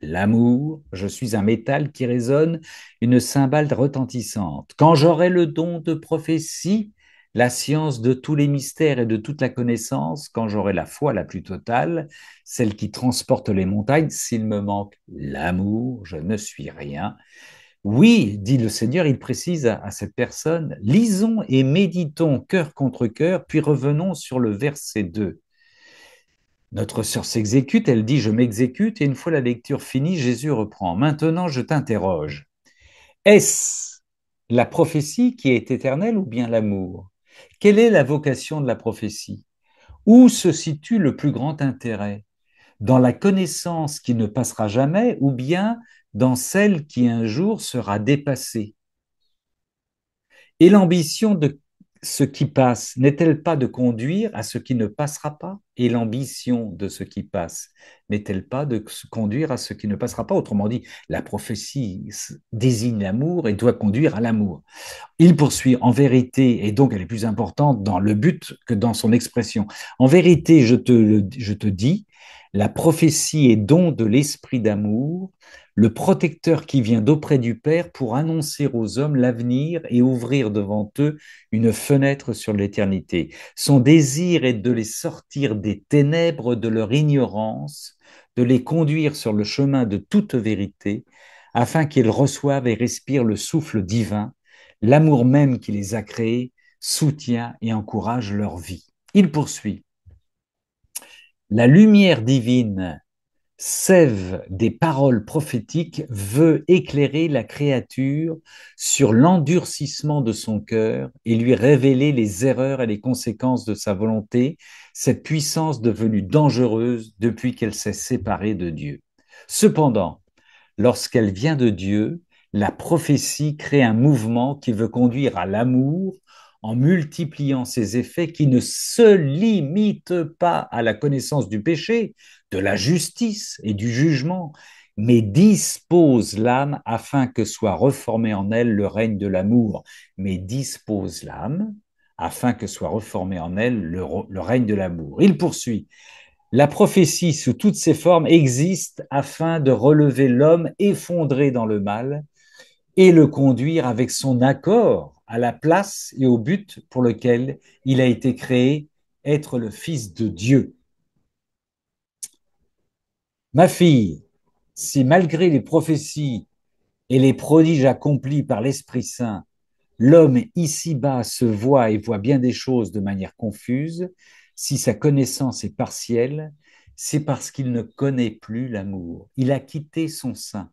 l'amour, je suis un métal qui résonne, une cymbale retentissante. Quand j'aurai le don de prophétie, la science de tous les mystères et de toute la connaissance, quand j'aurai la foi la plus totale, celle qui transporte les montagnes, s'il me manque l'amour, je ne suis rien. Oui, dit le Seigneur, il précise à cette personne, lisons et méditons cœur contre cœur, puis revenons sur le verset 2. Notre sœur s'exécute, elle dit je m'exécute, et une fois la lecture finie, Jésus reprend. Maintenant, je t'interroge. Est-ce la prophétie qui est éternelle ou bien l'amour? Quelle est la vocation de la prophétie? Où se situe le plus grand intérêt? Dans la connaissance qui ne passera jamais ou bien dans celle qui un jour sera dépassée? Et l'ambition de ce qui passe n'est-elle pas de conduire à ce qui ne passera pas? Et l'ambition de ce qui passe n'est-elle pas de conduire à ce qui ne passera pas? Autrement dit, la prophétie désigne l'amour et doit conduire à l'amour. Il poursuit en vérité, et donc elle est plus importante dans le but que dans son expression. En vérité, je te dis, la prophétie est don de l'esprit d'amour, le protecteur qui vient d'auprès du Père pour annoncer aux hommes l'avenir et ouvrir devant eux une fenêtre sur l'éternité. Son désir est de les sortir des ténèbres de leur ignorance, de les conduire sur le chemin de toute vérité, afin qu'ils reçoivent et respirent le souffle divin. L'amour même qui les a créés soutient et encourage leur vie. Il poursuit. La lumière divine, sève des paroles prophétiques, veut éclairer la créature sur l'endurcissement de son cœur et lui révéler les erreurs et les conséquences de sa volonté, cette puissance devenue dangereuse depuis qu'elle s'est séparée de Dieu. Cependant, lorsqu'elle vient de Dieu, la prophétie crée un mouvement qui veut conduire à l'amour en multipliant ses effets qui ne se limitent pas à la connaissance du péché, de la justice et du jugement, mais dispose l'âme afin que soit reformé en elle le règne de l'amour, mais dispose l'âme afin que soit reformé en elle le règne de l'amour. Il poursuit. La prophétie sous toutes ses formes existe afin de relever l'homme effondré dans le mal et le conduire avec son accord à la place et au but pour lequel il a été créé, être le Fils de Dieu. Ma fille, si malgré les prophéties et les prodiges accomplis par l'Esprit Saint, l'homme ici-bas se voit et voit bien des choses de manière confuse, si sa connaissance est partielle, c'est parce qu'il ne connaît plus l'amour. Il a quitté son sein.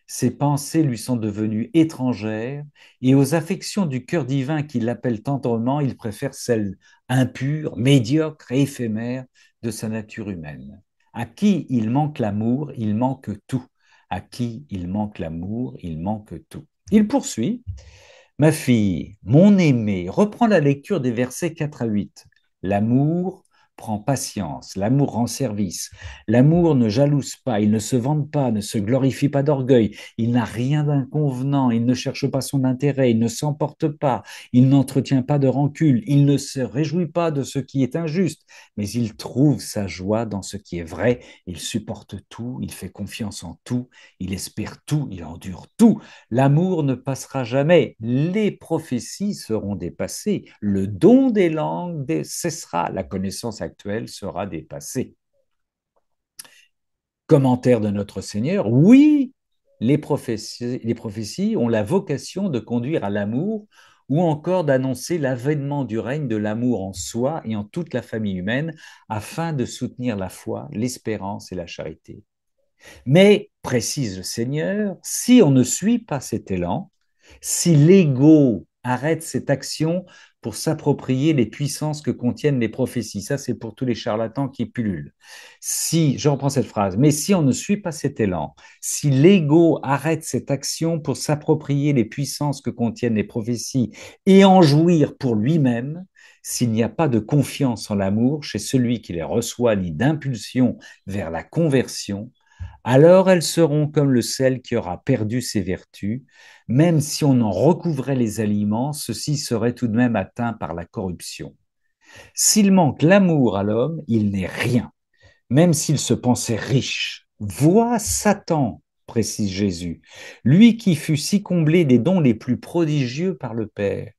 Ses pensées lui sont devenues étrangères et aux affections du cœur divin qui l'appelle tendrement, il préfère celles impures, médiocres et éphémères de sa nature humaine. À qui il manque l'amour, il manque tout. À qui il manque l'amour, il manque tout. Il poursuit. Ma fille, mon aimé, reprends la lecture des versets 4 à 8. L'amour prend patience, l'amour rend service, l'amour ne jalouse pas, il ne se vante pas, ne se glorifie pas d'orgueil, il n'a rien d'inconvenant, il ne cherche pas son intérêt, il ne s'emporte pas, il n'entretient pas de rancune, il ne se réjouit pas de ce qui est injuste, mais il trouve sa joie dans ce qui est vrai, il supporte tout, il fait confiance en tout, il espère tout, il endure tout. L'amour ne passera jamais. Les prophéties seront dépassées. Le don des langues cessera. La connaissance actuelle sera dépassée. Commentaire de notre Seigneur. Oui, les prophéties ont la vocation de conduire à l'amour ou encore d'annoncer l'avènement du règne de l'amour en soi et en toute la famille humaine afin de soutenir la foi, l'espérance et la charité. Mais, précise le Seigneur, si on ne suit pas cet élan, si l'ego arrête cette action pour s'approprier les puissances que contiennent les prophéties, ça c'est pour tous les charlatans qui pullulent. Si, je reprends cette phrase, mais si on ne suit pas cet élan, si l'ego arrête cette action pour s'approprier les puissances que contiennent les prophéties et en jouir pour lui-même, s'il n'y a pas de confiance en l'amour chez celui qui les reçoit ni d'impulsion vers la conversion, alors elles seront comme le sel qui aura perdu ses vertus. Même si on en recouvrait les aliments, ceux-ci seraient tout de même atteints par la corruption. S'il manque l'amour à l'homme, il n'est rien, même s'il se pensait riche. Vois Satan, précise Jésus, lui qui fut si comblé des dons les plus prodigieux par le Père.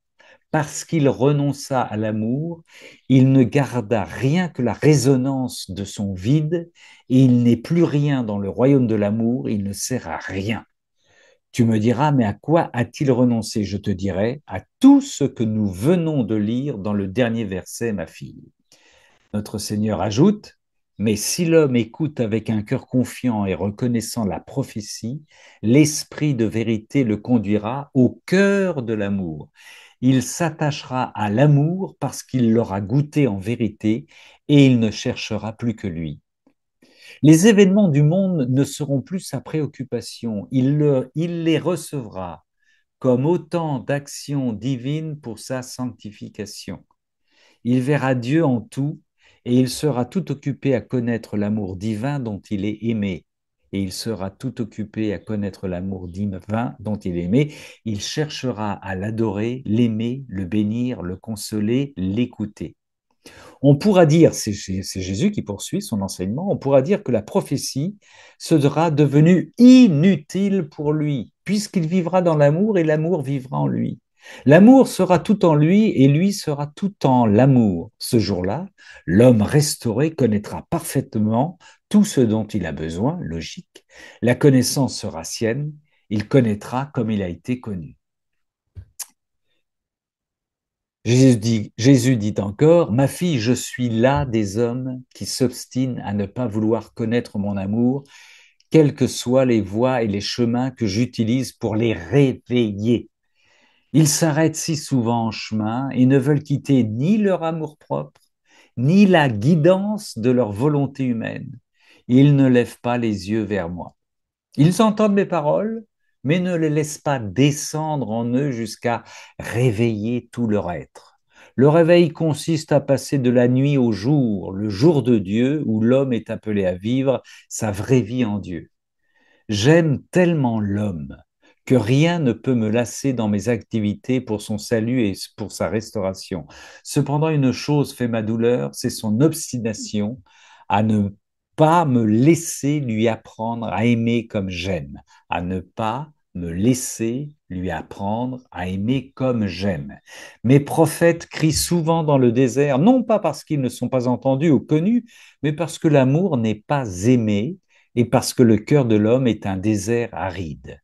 Parce qu'il renonça à l'amour, il ne garda rien que la résonance de son vide, et il n'est plus rien dans le royaume de l'amour, il ne sert à rien. Tu me diras, mais à quoi a-t-il renoncé? Je te dirai, à tout ce que nous venons de lire dans le dernier verset, ma fille. Notre Seigneur ajoute, mais si l'homme écoute avec un cœur confiant et reconnaissant la prophétie, l'esprit de vérité le conduira au cœur de l'amour. Il s'attachera à l'amour parce qu'il l'aura goûté en vérité et il ne cherchera plus que lui. Les événements du monde ne seront plus sa préoccupation. Il les recevra comme autant d'actions divines pour sa sanctification. Il verra Dieu en tout et il sera tout occupé à connaître l'amour divin dont il est aimé. Et il sera tout occupé à connaître l'amour divin dont il est aimé. Il cherchera à l'adorer, l'aimer, le bénir, le consoler, l'écouter. On pourra dire, c'est Jésus qui poursuit son enseignement, on pourra dire que la prophétie sera devenue inutile pour lui, puisqu'il vivra dans l'amour et l'amour vivra en lui. L'amour sera tout en lui et lui sera tout en l'amour. Ce jour-là, l'homme restauré connaîtra parfaitement tout ce dont il a besoin, logique. La connaissance sera sienne, il connaîtra comme il a été connu. Jésus dit encore, ma fille, je suis là des hommes qui s'obstinent à ne pas vouloir connaître mon amour, quelles que soient les voies et les chemins que j'utilise pour les réveiller. Ils s'arrêtent si souvent en chemin et ne veulent quitter ni leur amour-propre, ni la guidance de leur volonté humaine. Ils ne lèvent pas les yeux vers moi. Ils entendent mes paroles, mais ne les laissent pas descendre en eux jusqu'à réveiller tout leur être. Le réveil consiste à passer de la nuit au jour, le jour de Dieu, où l'homme est appelé à vivre sa vraie vie en Dieu. J'aime tellement l'homme que rien ne peut me lasser dans mes activités pour son salut et pour sa restauration. Cependant, une chose fait ma douleur, c'est son obstination à ne pas me laisser lui apprendre à aimer comme j'aime, à ne pas me laisser lui apprendre à aimer comme j'aime. Mes prophètes crient souvent dans le désert, non pas parce qu'ils ne sont pas entendus ou connus, mais parce que l'amour n'est pas aimé et parce que le cœur de l'homme est un désert aride.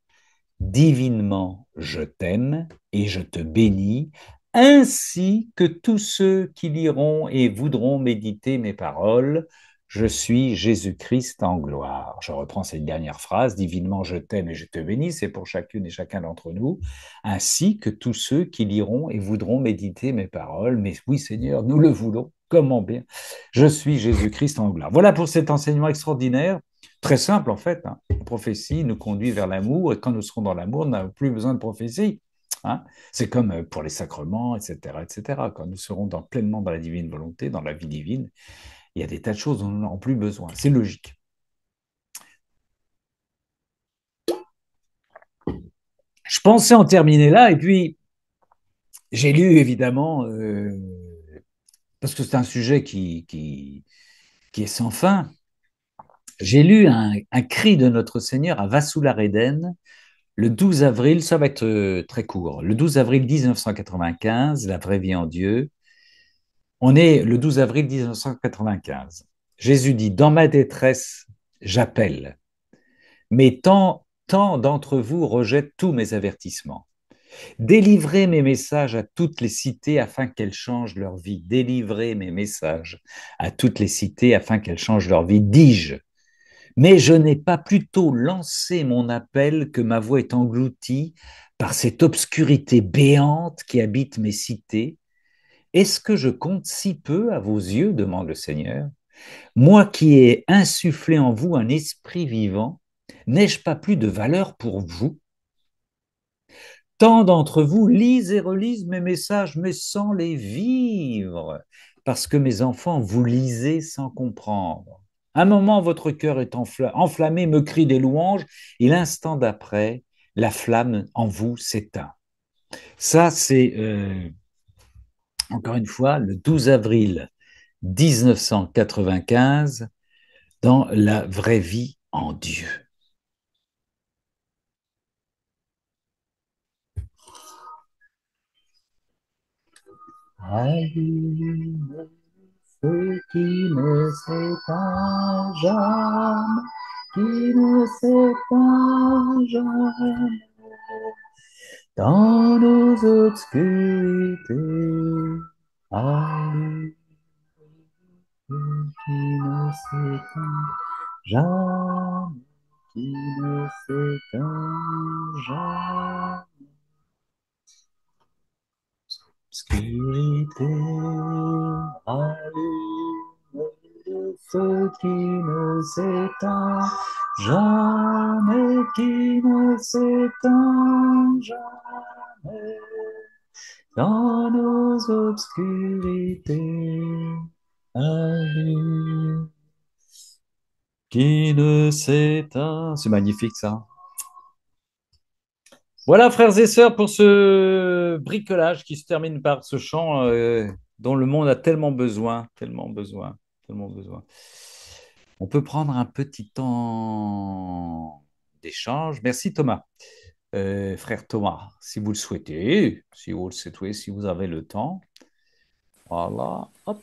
Divinement, je t'aime et je te bénis, ainsi que tous ceux qui liront et voudront méditer mes paroles. Je suis Jésus-Christ en gloire. Je reprends cette dernière phrase, divinement, je t'aime et je te bénis, c'est pour chacune et chacun d'entre nous, ainsi que tous ceux qui liront et voudront méditer mes paroles. Mais oui, Seigneur, nous le voulons. Comment bien. Je suis Jésus-Christ en gloire. Voilà pour cet enseignement extraordinaire. Très simple en fait. Hein. La prophétie nous conduit vers l'amour et quand nous serons dans l'amour, on n'a plus besoin de prophétie. Hein. C'est comme pour les sacrements, etc., etc. Quand nous serons pleinement dans la divine volonté, dans la vie divine, il y a des tas de choses dont nous n'aurons plus besoin. C'est logique. Je pensais en terminer là et puis j'ai lu évidemment, parce que c'est un sujet qui est sans fin, j'ai lu un cri de notre Seigneur à Vassoulareden le 12 avril, ça va être très court, le 12 avril 1995, La vraie vie en Dieu. On est le 12 avril 1995. Jésus dit, dans ma détresse, j'appelle, mais tant d'entre vous rejettent tous mes avertissements. Délivrez mes messages à toutes les cités afin qu'elles changent leur vie. Délivrez mes messages à toutes les cités afin qu'elles changent leur vie, dis-je. Mais je n'ai pas plutôt lancé mon appel que ma voix est engloutie par cette obscurité béante qui habite mes cités. Est-ce que je compte si peu à vos yeux, demande le Seigneur, moi qui ai insufflé en vous un esprit vivant, n'ai-je pas plus de valeur pour vous? Tant d'entre vous lisent et relisent mes messages, mais sans les vivre, parce que mes enfants, vous lisez sans comprendre. Un moment, votre cœur est enflammé, me crie des louanges, et l'instant d'après, la flamme en vous s'éteint. Ça, c'est, encore une fois, le 12 avril 1995, dans La vraie vie en Dieu. Allume feu qui ne s'éteint jamais, qui ne s'éteint jamais. Dans nos obscurités, allume feu qui ne s'éteint jamais, qui ne s'éteint jamais. Obscurité, allume le feu qui ne s'éteint jamais, qui ne s'éteint jamais. Dans nos obscurités, allume qui ne s'éteint. C'est magnifique ça. Voilà, frères et sœurs, pour ce bricolage qui se termine par ce chant dont le monde a tellement besoin, tellement besoin, tellement besoin. On peut prendre un petit temps d'échange. Merci Thomas, frère Thomas, si vous le souhaitez, si vous le souhaitez, si vous avez le temps. Voilà, hop.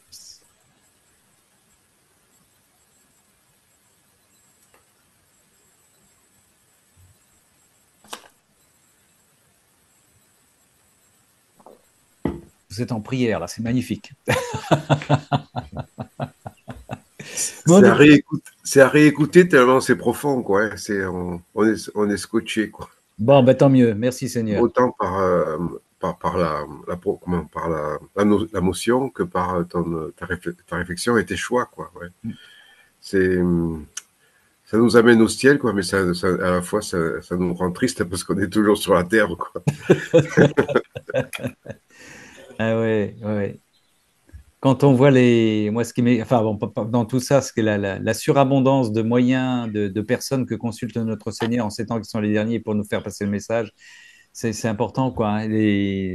Vous êtes en prière là, c'est magnifique. Bon, C'est à réécouter tellement c'est profond, quoi. Hein. On est scotché, quoi. bon, ben, tant mieux. Merci Seigneur. Autant par la motion que par ta réflexion et tes choix, quoi. Ouais. C'est, ça nous amène au ciel, quoi, mais à la fois, ça nous rend triste parce qu'on est toujours sur la terre, quoi. Ah ouais, ouais, ouais. Quand on voit les, moi, ce qui m'est, enfin, bon, dans tout ça, ce que la surabondance de moyens, de personnes que consulte notre Seigneur en ces temps qui sont les derniers pour nous faire passer le message, c'est important, quoi. Hein.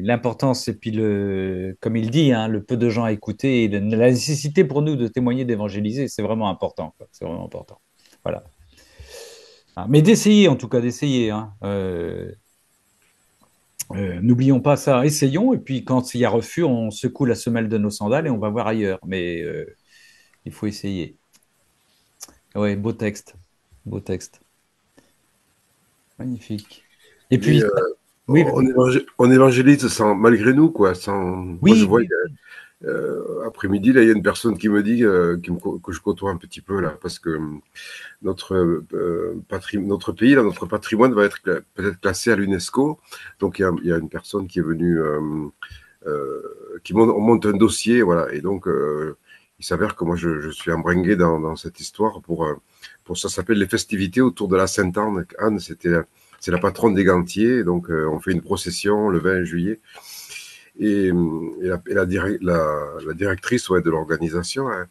L'importance, et puis comme il dit, hein, le peu de gens à écouter et la nécessité pour nous de témoigner, d'évangéliser, c'est vraiment important, quoi. C'est vraiment important. Voilà. Ah, mais d'essayer, en tout cas, d'essayer. Hein. N'oublions pas ça, essayons, et puis quand il y a refus, on secoue la semelle de nos sandales et on va voir ailleurs. Mais il faut essayer. Ouais, beau texte. Beau texte. Magnifique. Et Mais puis, oui, on évangélise malgré nous, quoi. Moi, je oui, vois, oui. après-midi, là, il y a une personne qui me dit que je côtoie un petit peu, là, parce que notre pays, là, notre patrimoine va être peut-être classé à l'UNESCO. Donc, il y a une personne qui est venue, on monte un dossier, voilà. Et donc, il s'avère que moi, je suis embringué dans cette histoire pour ça s'appelle les festivités autour de la Sainte-Anne. Anne, c'est la patronne des gantiers. Donc, on fait une procession le 20 juillet. La directrice, ouais, de l'organisation, hein,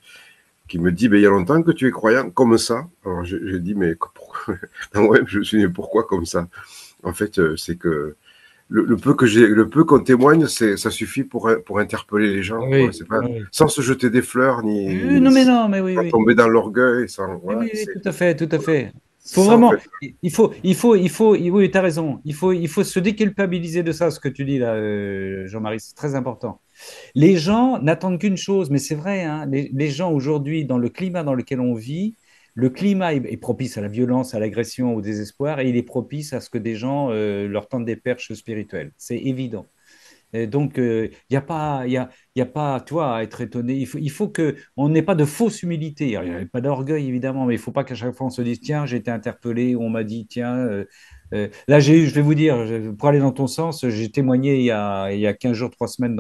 qui me dit, il y a longtemps que tu es croyant comme ça. Alors j'ai dit, mais pourquoi? Non, ouais, je me suis dit, pourquoi comme ça? En fait, c'est que le peu qu'on témoigne, ça suffit pour interpeller les gens, quoi. Oui, C'est pas oui. sans se jeter des fleurs, Non, mais non, mais oui, sans oui. tomber dans l'orgueil, sans, Oui, voilà, oui, oui, tout à fait, tout à fait. c'est Faut ça, en vraiment, fait. oui, tu as raison. Il faut se déculpabiliser de ça, ce que tu dis là, Jean-Marie, c'est très important. Les gens n'attendent qu'une chose, mais c'est vrai, hein, les gens aujourd'hui, dans le climat dans lequel on vit, le climat est propice à la violence, à l'agression, au désespoir, et il est propice à ce que des gens leur tendent des perches spirituelles. C'est évident. Et donc, il n'y a pas, y a pas, tu vois, à être étonné. Il faut que on n'ait pas de fausse humilité. Il n'y a pas d'orgueil, évidemment, mais il ne faut pas qu'à chaque fois on se dise, tiens, j'ai été interpellé, ou on m'a dit, tiens, là, je vais vous dire, pour aller dans ton sens, j'ai témoigné il y a 15 jours, 3 semaines,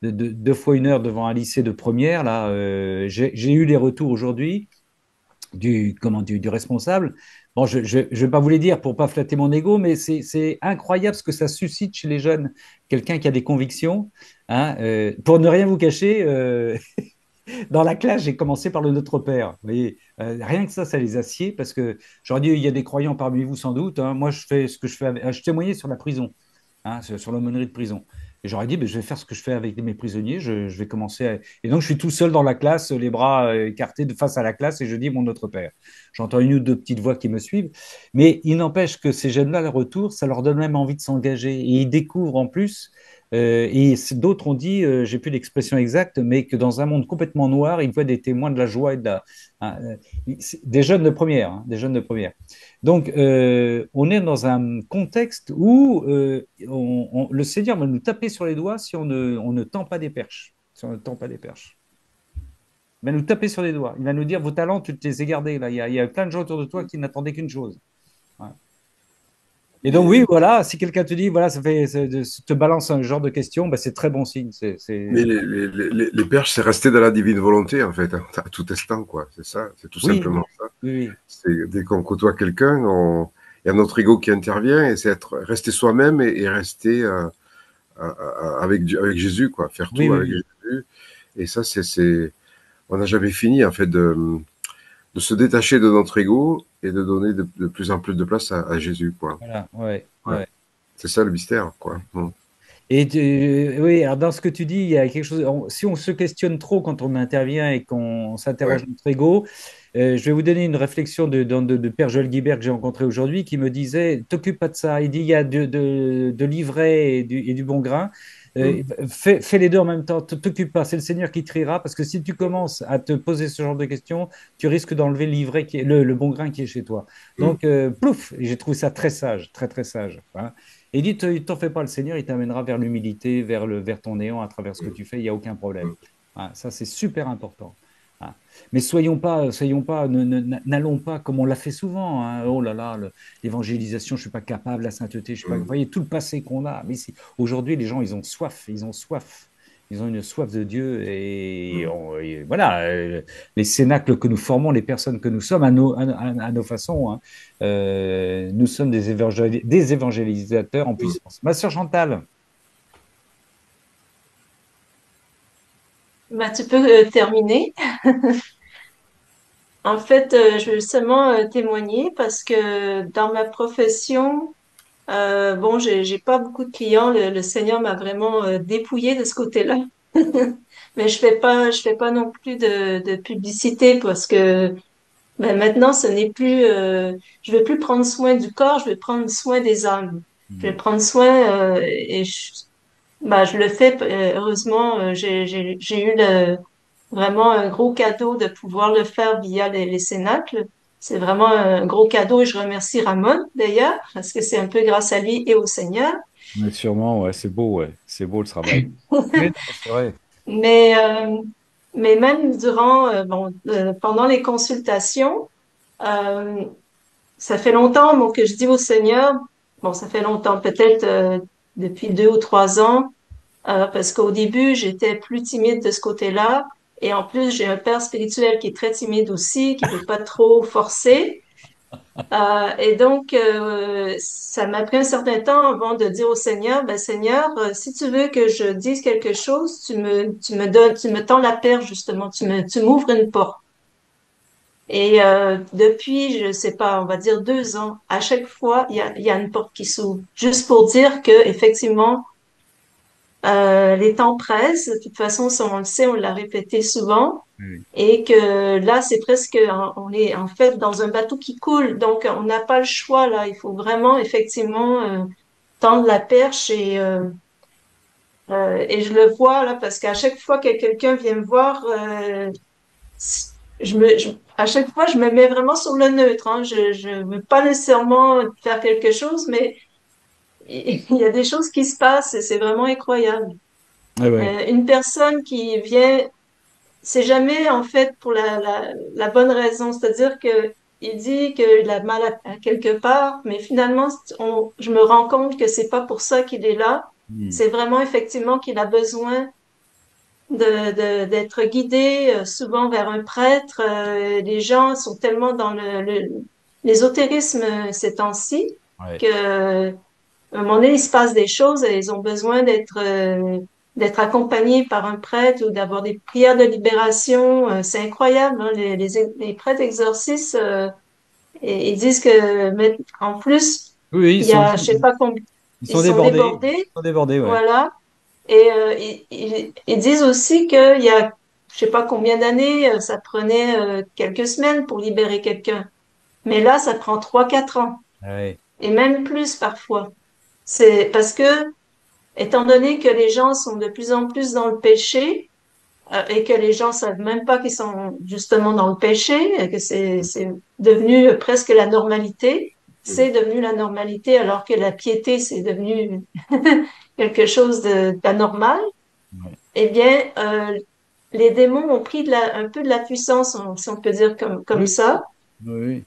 deux fois 1 heure devant un lycée de première. Là, j'ai eu les retours aujourd'hui du responsable. Bon, je ne vais pas vous les dire pour pas flatter mon ego, mais c'est incroyable ce que ça suscite chez les jeunes. Quelqu'un qui a des convictions. Hein, pour ne rien vous cacher, dans la classe, j'ai commencé par le Notre Père. Vous voyez, rien que ça les assied parce que j'aurais dit, il y a des croyants parmi vous sans doute. Hein. Moi, je fais ce que je fais. Je témoignais sur la prison, hein, sur l'aumônerie de prison. Et j'aurais dit, ben, je vais faire ce que je fais avec mes prisonniers. Je vais commencer à... Et donc, je suis tout seul dans la classe, les bras écartés de face à la classe, et je dis mon Notre Père. J'entends une ou deux petites voix qui me suivent. Mais il n'empêche que ces jeunes-là, le retour, ça leur donne même envie de s'engager. Et ils découvrent en plus, et d'autres ont dit, j'ai plus l'expression exacte, mais que dans un monde complètement noir, ils voient des témoins de la joie et de la... hein, des jeunes de première, hein, des jeunes de première. Donc, on est dans un contexte où le Seigneur va nous taper sur les doigts si on ne tend pas des perches. Si on ne tend pas des perches. Il va nous taper sur les doigts. Il va nous dire, vos talents, tu te les as gardés. Là. Il y a plein de gens autour de toi qui n'attendaient qu'une chose. Ouais. Et donc, oui, Mais, voilà, si quelqu'un te dit, voilà, te balance un genre de question, bah, c'est très bon signe. mais les perches, c'est rester dans la divine volonté, en fait, hein, à tout instant, quoi. C'est ça, c'est tout Oui, simplement ça. oui, oui. C'est dès qu'on côtoie quelqu'un, il y a notre ego qui intervient et c'est rester soi-même et rester avec Jésus, quoi. Faire Oui, tout oui, avec oui. Jésus. Et ça, on n'a jamais fini, en fait, de se détacher de notre ego et de donner de plus en plus de place à Jésus, quoi. Voilà, ouais, Ouais. ouais. C'est ça le mystère, quoi. Mm. Et oui, alors dans ce que tu dis, il y a quelque chose. Si on se questionne trop quand on intervient et qu'on Ouais. s'interroge notre ego, je vais vous donner une réflexion de Père Joël Guibert que j'ai rencontré aujourd'hui qui me disait, t'occupe pas de ça. Il dit, il y a de l'ivraie et du bon grain. Mm. Fais les deux en même temps. T'occupe pas. C'est le Seigneur qui triera parce que si tu commences à te poser ce genre de questions, tu risques d'enlever l'ivraie le bon grain qui est chez toi. Mm. Donc, plouf, et j'ai trouvé ça très sage, très très sage. Hein. Et dit, t'en fais pas, le Seigneur, il t'amènera vers l'humilité, vers ton néant à travers ce que tu fais, il n'y a aucun problème. Ah, ça, c'est super important. Ah. Mais soyons pas, n'allons pas comme on l'a fait souvent. Hein. Oh là là, l'évangélisation, je suis pas capable, la sainteté, je suis pas. Vous Mm. voyez tout le passé qu'on a. Mais aujourd'hui, les gens, ils ont soif, ils ont soif. Ils ont une soif de Dieu Mm. et voilà, les cénacles que nous formons, les personnes que nous sommes à nos façons, hein, nous sommes des évangélisateurs en Mm. puissance. Ma sœur Chantal, Bah, tu peux terminer. En fait, je veux seulement témoigner parce que dans ma profession, bon, j'ai pas beaucoup de clients. Le Seigneur m'a vraiment dépouillé de ce côté-là. Mais je fais pas non plus de publicité parce que ben, maintenant, ce n'est plus, je vais plus prendre soin du corps, je vais prendre soin des âmes. Je vais prendre soin ben, je le fais. Heureusement, j'ai eu vraiment un gros cadeau de pouvoir le faire via les cénacles. C'est vraiment un gros cadeau et je remercie Ramon d'ailleurs parce que c'est un peu grâce à lui et au Seigneur. mais sûrement, ouais, c'est beau le travail. Oui, non, c'est vrai. Mais, euh, mais même durant, pendant les consultations, euh, ça fait longtemps bon, que je dis au Seigneur, bon, ça fait longtemps, peut-être depuis 2 ou 3 ans, parce qu'au début, j'étais plus timide de ce côté-là. Et en plus, j'ai un père spirituel qui est très timide aussi, qui veut pas trop forcer. Et donc, ça m'a pris un certain temps avant de dire au Seigneur, ben Seigneur, si tu veux que je dise quelque chose, tu me tends la perche justement, tu m'ouvres une porte. Et depuis, je sais pas, on va dire 2 ans, à chaque fois, il y a une porte qui s'ouvre, juste pour dire que effectivement, les temps pressent. De toute façon, ça, on le sait, on l'a répété souvent. Oui. Et que là, c'est presque, on est en fait dans un bateau qui coule. Donc, on n'a pas le choix là. Il faut vraiment, effectivement, tendre la perche et je le vois là parce qu'à chaque fois que quelqu'un vient me voir, à chaque fois, je me mets vraiment sur le neutre, hein. Je veux pas nécessairement faire quelque chose, mais il y a des choses qui se passent et c'est vraiment incroyable. Ouais, ouais. Une personne qui vient, c'est jamais en fait pour la bonne raison, c'est-à-dire que il dit qu'il a mal à quelque part, mais finalement, je me rends compte que c'est pas pour ça qu'il est là. Hmm. C'est vraiment effectivement qu'il a besoin d'être guidé souvent vers un prêtre. Les gens sont tellement dans l'ésotérisme ces temps-ci Ouais. que à un moment donné, il se passe des choses et ils ont besoin d'être accompagnés par un prêtre ou d'avoir des prières de libération. C'est incroyable, hein, les prêtres exorcistes, ils disent que en plus, Oui, oui, il y a, je sais pas combien, ils ils sont sont débordés. débordés, Ils sont débordés, ouais. voilà. Et ils disent aussi qu'il y a, je sais pas combien d'années, ça prenait quelques semaines pour libérer quelqu'un. Mais là, ça prend 3, 4 ans Ouais. et même plus parfois. C'est parce que étant donné que les gens sont de plus en plus dans le péché et que les gens savent même pas qu'ils sont justement dans le péché, et que c'est devenu presque la normalité, Mhm. c'est devenu la normalité alors que la piété c'est devenu quelque chose d'anormal. Ouais. Eh bien, les démons ont pris un peu de la puissance, si on peut dire comme Oui, ça. oui, oui.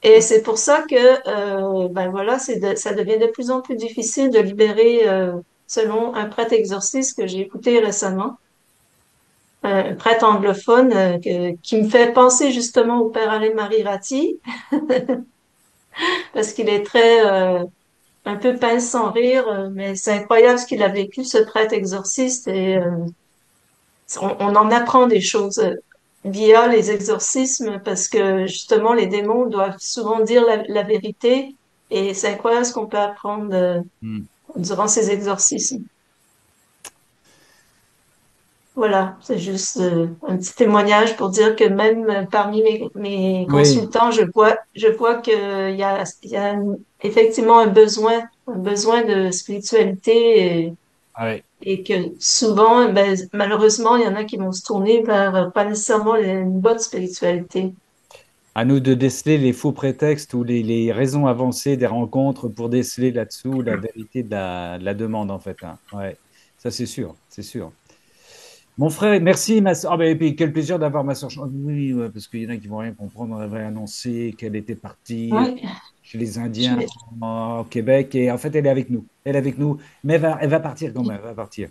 Et c'est pour ça que, ben voilà, ça devient de plus en plus difficile de libérer, selon un prêtre exorciste que j'ai écouté récemment, un prêtre anglophone qui me fait penser justement au père Alain Marie Ratti, parce qu'il est très, un peu pince sans rire, mais c'est incroyable ce qu'il a vécu, ce prêtre exorciste, et on en apprend des choses via les exorcismes, parce que justement, les démons doivent souvent dire la vérité, et c'est incroyable ce qu'on peut apprendre Hmm. durant ces exorcismes. Voilà, c'est juste un petit témoignage pour dire que même parmi mes Oui, consultants, je vois qu'il y a effectivement un besoin de spiritualité ouais. et que souvent, ben, malheureusement, il y en a qui vont se tourner vers pas nécessairement une bonne spiritualité. À nous de déceler les faux prétextes ou les raisons avancées des rencontres pour déceler là-dessous la vérité de la demande, en fait, hein. Ouais, ça c'est sûr, c'est sûr. Mon frère, merci, ma soeur. Ah, ben, et puis quel plaisir d'avoir ma soeur. Oui, ouais, parce qu'il y en a qui vont rien comprendre. On avait annoncé qu'elle était partie Oui, chez les je Indiens vais- au Québec et en fait, elle est avec nous. Elle est avec nous, mais elle va partir quand même. Elle va partir.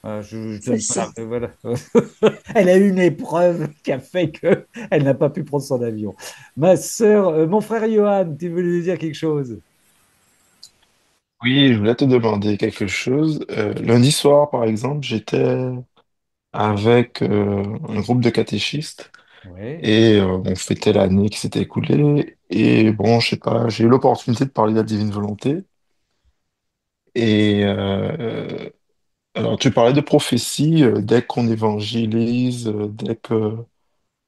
Je c'est donne ça. pas voilà. Elle a eu une épreuve qui a fait que elle n'a pas pu prendre son avion. Ma sœur, mon frère Johan, tu veux lui dire quelque chose? Oui, je voulais te demander quelque chose. Lundi soir, par exemple, j'étais avec un groupe de catéchistes Oui. et on fêtait l'année qui s'était écoulée. Et bon, je sais pas, j'ai eu l'opportunité de parler de la divine volonté. Et alors, tu parlais de prophétie dès qu'on évangélise, dès que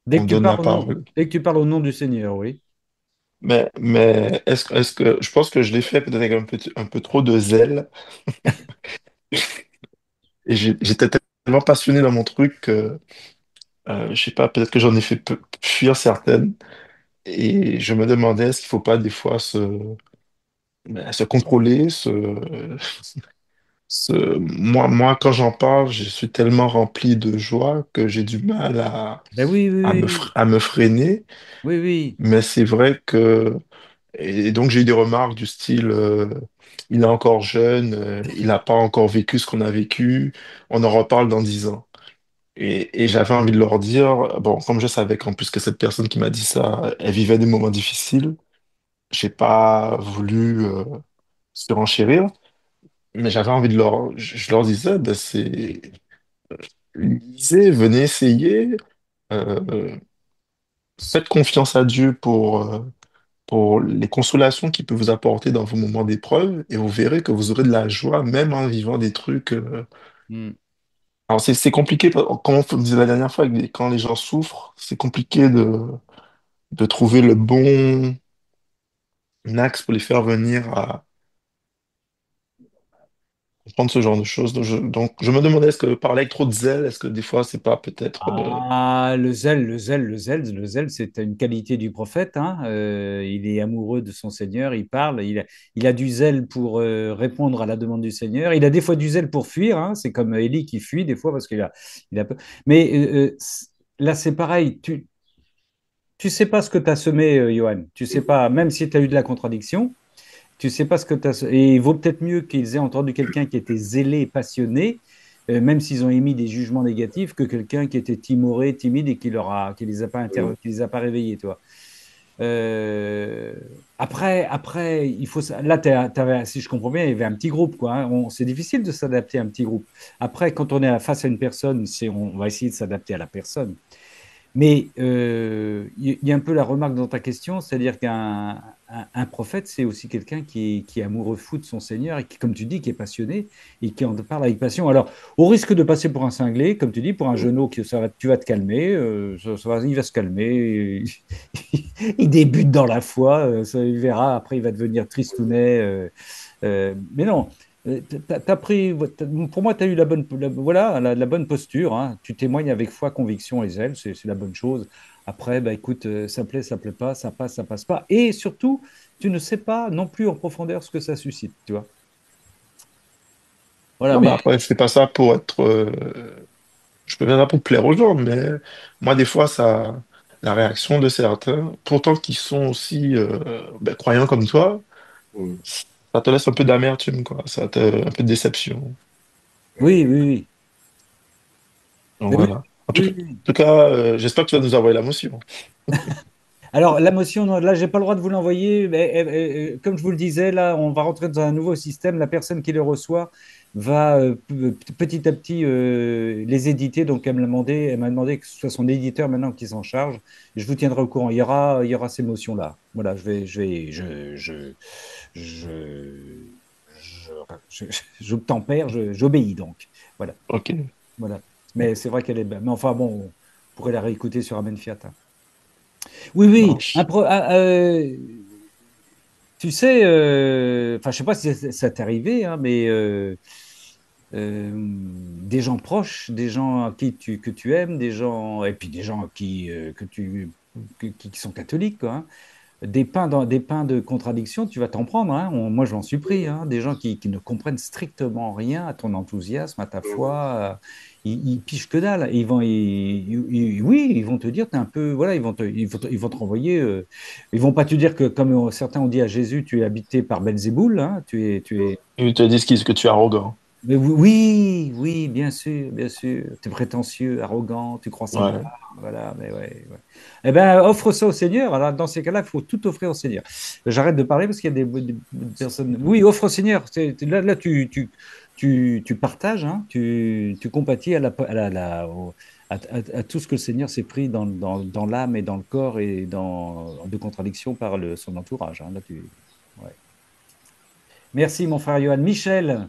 on donne la parole. Dès que tu parles au nom du Seigneur, oui. Mais est-ce que je pense que je l'ai fait peut-être avec un peu trop de zèle et j'étais tellement passionné dans mon truc que je sais pas, peut-être que j'en ai fait fuir certaines. Et je me demandais, est-ce qu'il faut pas des fois se contrôler, moi, quand j'en parle, je suis tellement rempli de joie que j'ai du mal Ben oui, oui, oui, à me freiner. oui, oui. Mais c'est vrai que, et donc j'ai eu des remarques du style, il est encore jeune, il n'a pas encore vécu ce qu'on a vécu, on en reparle dans 10 ans. Et j'avais envie de leur dire, bon, comme je savais qu'en plus que cette personne qui m'a dit ça, elle vivait des moments difficiles, j'ai pas voulu surenchérir, mais j'avais envie de je leur disais, ben lisez, venez essayer, euh, faites confiance à Dieu pour les consolations qu'il peut vous apporter dans vos moments d'épreuve, et vous verrez que vous aurez de la joie même en vivant des trucs. Hmm. Alors c'est compliqué, comme on me disait la dernière fois, quand les gens souffrent, c'est compliqué de trouver le bon axe pour les faire venir comprendre ce genre de choses. Donc, je me demandais, est-ce que parler avec trop de zèle, est-ce que des fois, c'est pas peut-être... Ah, le zèle, c'est une qualité du prophète, hein. Il est amoureux de son Seigneur, il parle, il a du zèle pour répondre à la demande du Seigneur. Il a des fois du zèle pour fuir, hein. C'est comme Élie qui fuit des fois parce qu'il a peur. Mais là, c'est pareil. Tu sais pas ce que tu as semé, Johan. Tu sais pas, même si tu as eu de la contradiction, tu sais pas ce que tu as. Et il vaut peut-être mieux qu'ils aient entendu quelqu'un qui était zélé et passionné, même s'ils ont émis des jugements négatifs, que quelqu'un qui était timoré, timide et qui les a pas qui les a pas réveillés, toi. Euh, après, il faut. Là, si je comprends bien, il y avait un petit groupe, quoi, hein. C'est difficile de s'adapter à un petit groupe. Après, quand on est face à une personne, on va essayer de s'adapter à la personne. Mais il y a un peu la remarque dans ta question, c'est-à-dire qu'un prophète, c'est aussi quelqu'un qui est amoureux fou de son Seigneur et qui, comme tu dis, qui est passionné et qui en parle avec passion. Alors, au risque de passer pour un cinglé, comme tu dis, pour un genou, tu vas te calmer, il va se calmer, il débute dans la foi, il verra, après il va devenir tristounet. Mais non, pour moi, tu as eu voilà, la bonne posture, hein. Tu témoignes avec foi, conviction et zèle, c'est la bonne chose. Après, bah, écoute, ça plaît pas, ça passe pas. Et surtout, tu ne sais pas non plus en profondeur ce que ça suscite, tu vois. Voilà, Non, mais mais après, c'est pas ça pour être... je peux faire ça pour plaire aux gens, mais moi, des fois, ça... La réaction de certains, pourtant qui sont aussi croyants comme toi, Mm. ça te laisse un peu d'amertume, quoi. Un peu de déception. oui, oui, oui. Donc Mais oui, voilà. oui, oui. En tout cas, j'espère que tu vas nous envoyer la motion. Alors, la motion, non, là, j'ai pas le droit de vous l'envoyer. Mais, comme je vous le disais, là, on va rentrer dans un nouveau système. La personne qui le reçoit va petit à petit les éditer. Donc, elle m'a demandé que ce soit son éditeur maintenant qui s'en charge. Je vous tiendrai au courant. Il y aura ces motions-là. Voilà, je, je, j'obtempère, j'obéis donc. Voilà, Ok. voilà. Mais c'est vrai qu'elle est belle. Mais enfin, bon, on pourrait la réécouter sur Amen Fiat, hein. Oui, oui. Marche. Tu sais, enfin, je sais pas si ça t'est arrivé, hein, mais des gens proches, des gens que tu aimes, et puis des gens qui sont catholiques, quoi, hein, des pains de contradiction, tu vas t'en prendre, hein. Moi, je m'en suis pris, hein. Des gens qui ne comprennent strictement rien à ton enthousiasme, à ta foi. Ils pigent que dalle. Oui, ils vont te dire, t'es un peu, voilà, ils vont te renvoyer. Ils vont pas te dire que, comme certains ont dit à Jésus, tu es habité par Belzéboul, hein. Ils te disent que tu es arrogant. Mais oui, oui, bien sûr. Tu es prétentieux, arrogant, tu crois savoir. Ouais. Voilà, mais ouais, ouais. Eh bien, offre ça au Seigneur. Alors, dans ces cas-là, il faut tout offrir au Seigneur. J'arrête de parler parce qu'il y a des personnes. Oui, offre au Seigneur. Là, tu partages, hein, tu compatis à tout ce que le Seigneur s'est pris dans l'âme et dans le corps et de contradiction par son entourage, hein. Ouais. Merci, mon frère Johan. Michel.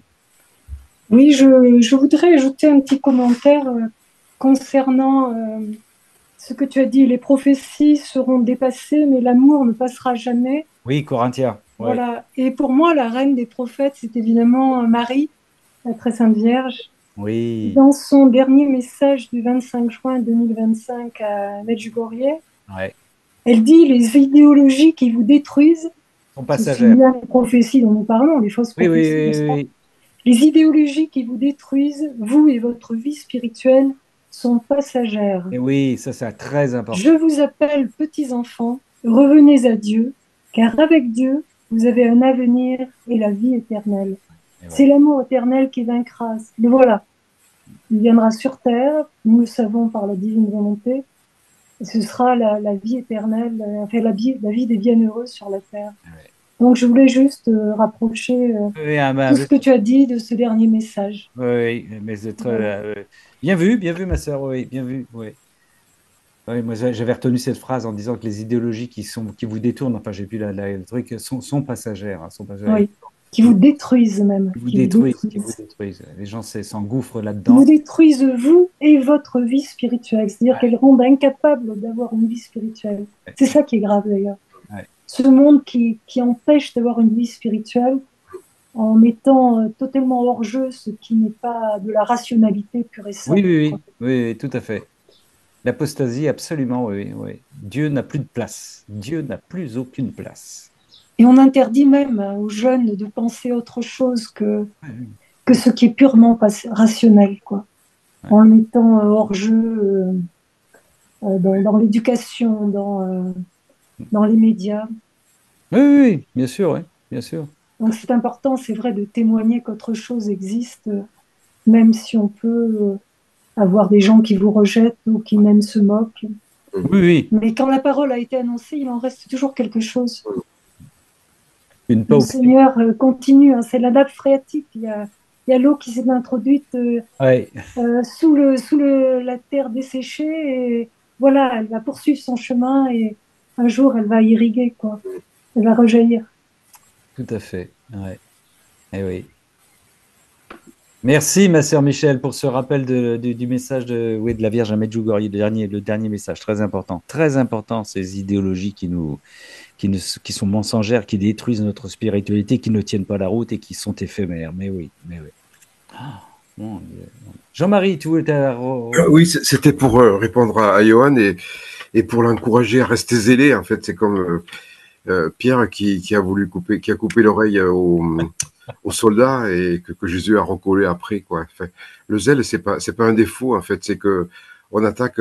Oui, je voudrais ajouter un petit commentaire concernant ce que tu as dit. Les prophéties seront dépassées, mais l'amour ne passera jamais. Oui, Corinthien. Ouais. Voilà. Et pour moi, la reine des prophètes, c'est évidemment Marie, la très sainte Vierge. Oui. Dans son dernier message du 25 juin 2025 à Medjugorje, Ouais. elle dit les idéologies qui vous détruisent, Sont c'est passagères. bien les prophéties dont nous parlons, les fausses Oui, oui, prophéties, oui, n'est-ce pas? oui. Les idéologies qui vous détruisent, vous et votre vie spirituelle, sont passagères. Et oui, ça, c'est très important. Je vous appelle petits enfants, revenez à Dieu, car avec Dieu, vous avez un avenir et la vie éternelle. Et C'est ouais. l'amour éternel qui vaincra. Le voilà. Il viendra sur terre, nous le savons par la divine volonté, et ce sera la vie éternelle, enfin la vie des bienheureux sur la terre. Ouais. Donc je voulais juste rapprocher Oui, tout ce que tu as dit de ce dernier message. oui, mais c'est très Voilà. bien vu, ma sœur. Oui, bien vu. Oui. Oui, moi, j'avais retenu cette phrase en disant que les idéologies qui vous détournent, enfin, j'ai plus le truc, sont passagères, hein, sont passagères. Oui. Qui vous détruisent même, Qui vous qui vous détruisent, qui vous détruisent. détruisent. Les gens s'engouffrent Qui vous là-dedans. détruisent vous et votre vie spirituelle. C'est-à-dire Ouais, qu'elles rendent incapable d'avoir une vie spirituelle. ouais, C'est ça qui est grave d'ailleurs. ouais. Ce monde qui empêche d'avoir une vie spirituelle, en mettant totalement hors jeu ce qui n'est pas de la rationalité pure et Oui, simple, oui, quoi. oui, oui, oui, tout à fait. L'apostasie, absolument, oui, oui. Dieu n'a plus de place. Dieu n'a plus aucune place. Et on interdit même aux jeunes de penser autre chose Oui, oui, que ce qui est purement rationnel, quoi. ouais. En le mettant hors jeu dans l'éducation, dans les médias. Oui, oui, oui, bien sûr, oui, bien sûr. Donc c'est important, c'est vrai, de témoigner qu'autre chose existe, même si on peut avoir des gens qui vous rejettent ou qui même se moquent. Oui, oui, Mais quand la parole a été annoncée, il en reste toujours quelque chose. une pas Le oublier. Seigneur continue, hein, c'est la nappe phréatique. Il y a l'eau qui s'est introduite Ouais, la terre desséchée et voilà, elle va poursuivre son chemin et un jour elle va irriguer, quoi. Elle va rejaillir. tout à fait. Ouais. Eh oui. Merci, ma sœur Michel, pour ce rappel du message oui, de la Vierge à Medjugorje, le dernier message, très important, ces idéologies qui sont mensongères, qui détruisent notre spiritualité, qui ne tiennent pas la route et qui sont éphémères. Mais oui, mais oui. Ah, mon Dieu. Jean-Marie, tu voulais Oui, c'était pour répondre à Johan et pour l'encourager à rester zélé. En fait, c'est comme Pierre qui a voulu qui a coupé l'oreille aux soldats et que Jésus a recollé après, quoi. Enfin, le zèle, c'est pas un défaut, en fait. C'est que on attaque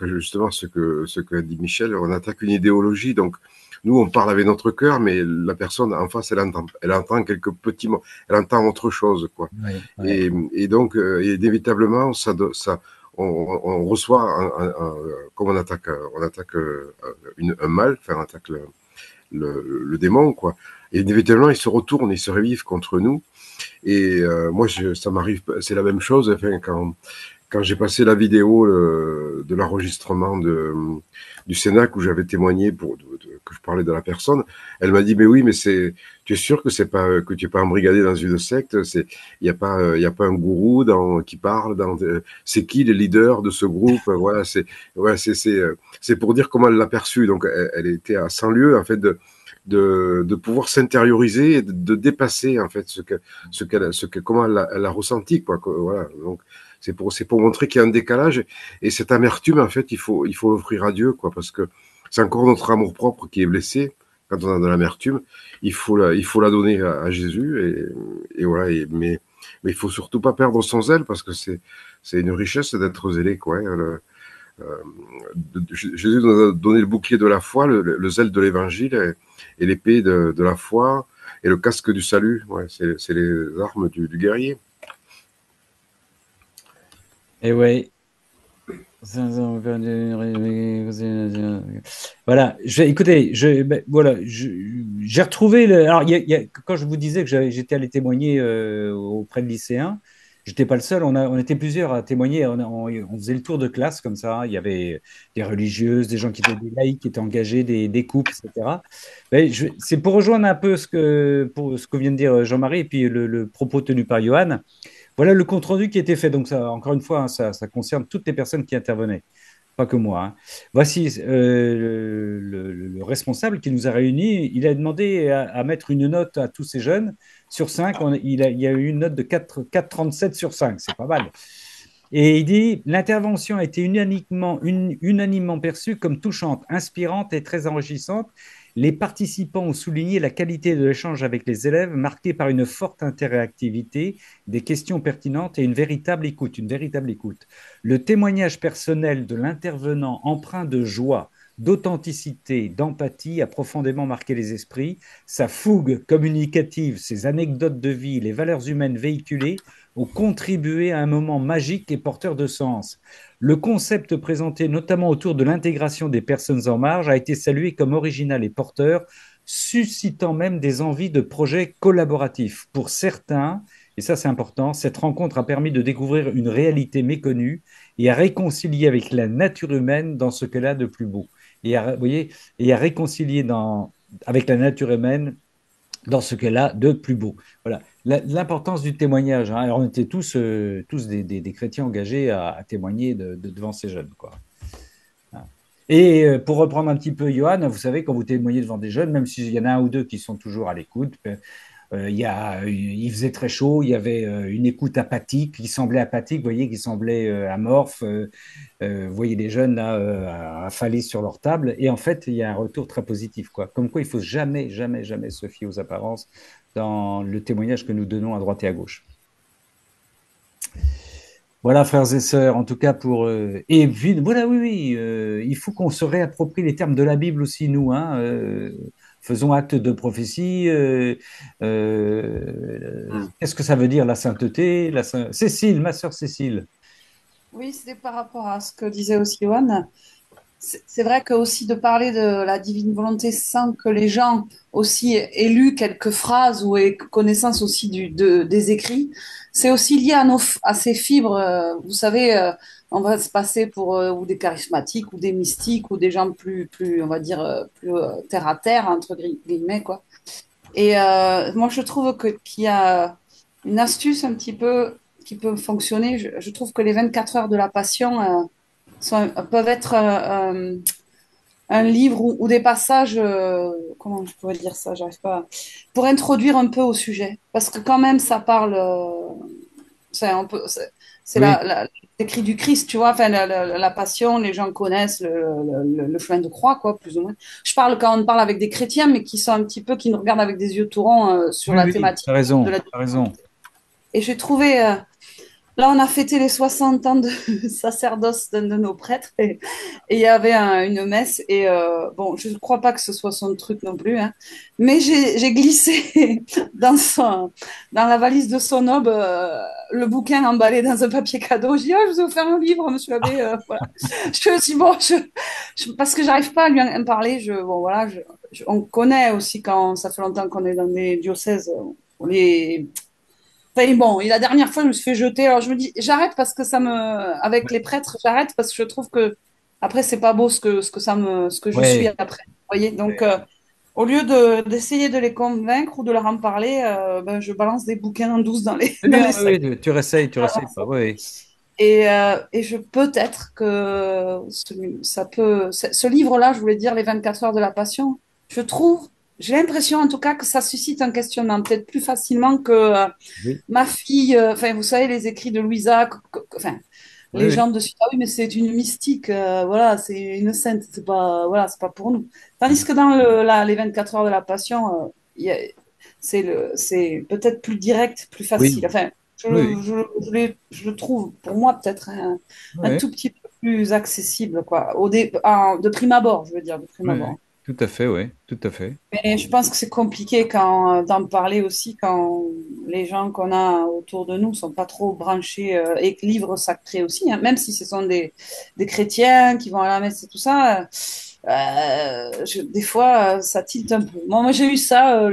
justement ce que dit Michel. On attaque une idéologie. Donc, nous, on parle avec notre cœur, mais la personne en face, elle entend quelques petits mots, elle entend autre chose, quoi. oui, oui. Et donc, inévitablement, on reçoit, comme on attaque un mal, enfin, on attaque le démon, quoi. Et inévitablement, il se retourne, il se revive contre nous. Et moi, ça m'arrive, c'est la même chose. Enfin, quand j'ai passé la vidéo de l'enregistrement du Cénacle où j'avais témoigné que je parlais de la personne, elle m'a dit mais oui mais tu es sûr que c'est pas que tu es pas embrigadé dans une secte, il y a pas un gourou qui parle c'est qui les leaders de ce groupe, voilà c'est pour dire comment elle l'a perçu, donc elle était à 100 lieues en fait de pouvoir s'intérioriser et de dépasser en fait comment elle l'a ressenti, quoi, voilà. Donc c'est pour montrer qu'il y a un décalage et cette amertume, en fait, il faut l'offrir à Dieu, quoi, parce que c'est encore notre amour propre qui est blessé quand on a de l'amertume. Il faut la donner à Jésus et voilà. Mais il faut surtout pas perdre son zèle parce que c'est une richesse d'être zélé, quoi. Hein, euh, Jésus nous a donné le bouclier de la foi, le zèle de l'évangile et l'épée de la foi et le casque du salut. Ouais, c'est les armes du guerrier. Et oui. Voilà, écoutez, voilà, j'ai retrouvé alors, quand je vous disais que j'étais allé témoigner auprès de lycéens, j'étais pas le seul, on était plusieurs à témoigner, on faisait le tour de classe comme ça, il y avait des religieuses, des gens qui étaient des laïcs, qui étaient engagés, des couples, etc. C'est pour rejoindre un peu pour ce que vient de dire Jean-Marie et puis le propos tenu par Johan. Voilà le compte-rendu qui a été fait. Donc, ça, encore une fois, hein, ça concerne toutes les personnes qui intervenaient, pas que moi. Hein. Voici le responsable qui nous a réunis. Il a demandé à mettre une note à tous ces jeunes. Sur 5, il y a eu une note de 4,37 sur 5. C'est pas mal. Et il dit, l'intervention a été unanimement perçue comme touchante, inspirante et très enrichissante. Les participants ont souligné la qualité de l'échange avec les élèves, marquée par une forte interactivité, des questions pertinentes et une véritable écoute, une véritable écoute. Le témoignage personnel de l'intervenant empreint de joie, d'authenticité, d'empathie a profondément marqué les esprits. Sa fougue communicative, ses anecdotes de vie, les valeurs humaines véhiculées ont contribué à un moment magique et porteur de sens. Le concept présenté notamment autour de l'intégration des personnes en marge a été salué comme original et porteur, suscitant même des envies de projets collaboratifs. Pour certains, et ça c'est important, cette rencontre a permis de découvrir une réalité méconnue et à réconcilier avec la nature humaine dans ce qu'elle a de plus beau. Vous voyez, et à réconcilier avec la nature humaine dans ce qu'elle a de plus beau. Voilà. L'importance du témoignage. Hein. Alors, on était tous des chrétiens engagés à témoigner devant ces jeunes. Quoi. Et pour reprendre un petit peu Johan, vous savez, quand vous témoignez devant des jeunes, même s'il y en a un ou deux qui sont toujours à l'écoute, Il faisait très chaud, il y avait une écoute apathique, qui semblait apathique, vous voyez, qui semblait amorphe. Vous voyez des jeunes là affalés sur leur table, et en fait, il y a un retour très positif, quoi. Comme quoi, il faut jamais, jamais, jamais se fier aux apparences dans le témoignage que nous donnons à droite et à gauche. Voilà, frères et sœurs, en tout cas pour. Et puis, voilà, oui, oui, il faut qu'on se réapproprie les termes de la Bible aussi, nous, hein. Faisons acte de prophétie. Mm. Qu'est-ce que ça veut dire la sainteté? Cécile, ma sœur Cécile. Oui, c'était par rapport à ce que disait aussi Johan. C'est vrai que aussi de parler de la divine volonté sans que les gens aussi aient lu quelques phrases ou aient connaissance aussi des écrits, c'est aussi lié à ces fibres. Vous savez, on va se passer pour ou des charismatiques ou des mystiques ou des gens plus on va dire, plus terre à terre, entre guillemets, quoi. Et moi, je trouve qu'il y a une astuce un petit peu qui peut fonctionner. Je trouve que les 24 heures de la passion peuvent être un livre ou des passages, comment je pourrais dire ça, j'arrive pas, pour introduire un peu au sujet. Parce que quand même, ça parle, c'est Oui, l'écrit du Christ, tu vois, enfin, la passion, les gens connaissent le chemin de croix, quoi, plus ou moins. Je parle quand on parle avec des chrétiens, mais qui sont un petit peu, qui nous regardent avec des yeux tout ronds sur oui, la oui, thématique t'as de raison, la. t'as raison. Et j'ai trouvé, là, on a fêté les 60 ans de sacerdoce d'un de nos prêtres et il y avait une messe. Et bon, je ne crois pas que ce soit son truc non plus, hein, mais j'ai glissé dans la valise de son aube le bouquin emballé dans un papier cadeau. Je dis, oh, je vous ai offert un livre, monsieur l'abbé. Voilà. Je me suis dit, bon, parce que j'arrive pas à lui en parler. Bon, voilà, on connaît aussi quand ça fait longtemps qu'on est dans des diocèses. On est Enfin, bon, et la dernière fois, je me suis fait jeter. Alors, je me dis, j'arrête parce que ça me. Avec les prêtres, j'arrête parce que je trouve que. Après, c'est pas beau ce que je suis Ouais. après. Vous voyez? Donc, Ouais. au lieu d'essayer de les convaincre ou de leur en parler, ben, je balance des bouquins en douce dans les, C'est dans bien, les oui, sacs. oui, tu réessayes pas, oui. Et je peut-être que ce livre-là, je voulais dire Les 24 heures de la passion, je trouve, j'ai l'impression en tout cas que ça suscite un questionnement, peut-être plus facilement que Oui, ma fille, enfin, vous savez, les écrits de Louisa, enfin, oui, les oui. gens dessus, ah oui, mais c'est une mystique, voilà, c'est une sainte, c'est pas, voilà, c'est pas pour nous. Tandis que dans les 24 heures de la Passion, c'est peut-être plus direct, plus Oui, facile. Enfin, oui, je le trouve, pour moi, peut-être un oui, tout petit peu plus accessible, quoi, de prime abord, je veux dire, de prime oui, oui. abord. Tout à fait, oui, tout à fait. Mais je pense que c'est compliqué d'en parler aussi quand les gens qu'on a autour de nous sont pas trop branchés et que livres sacrés aussi, hein, même si ce sont des chrétiens qui vont à la messe et tout ça. Des fois, ça tilte un peu. Moi, j'ai eu ça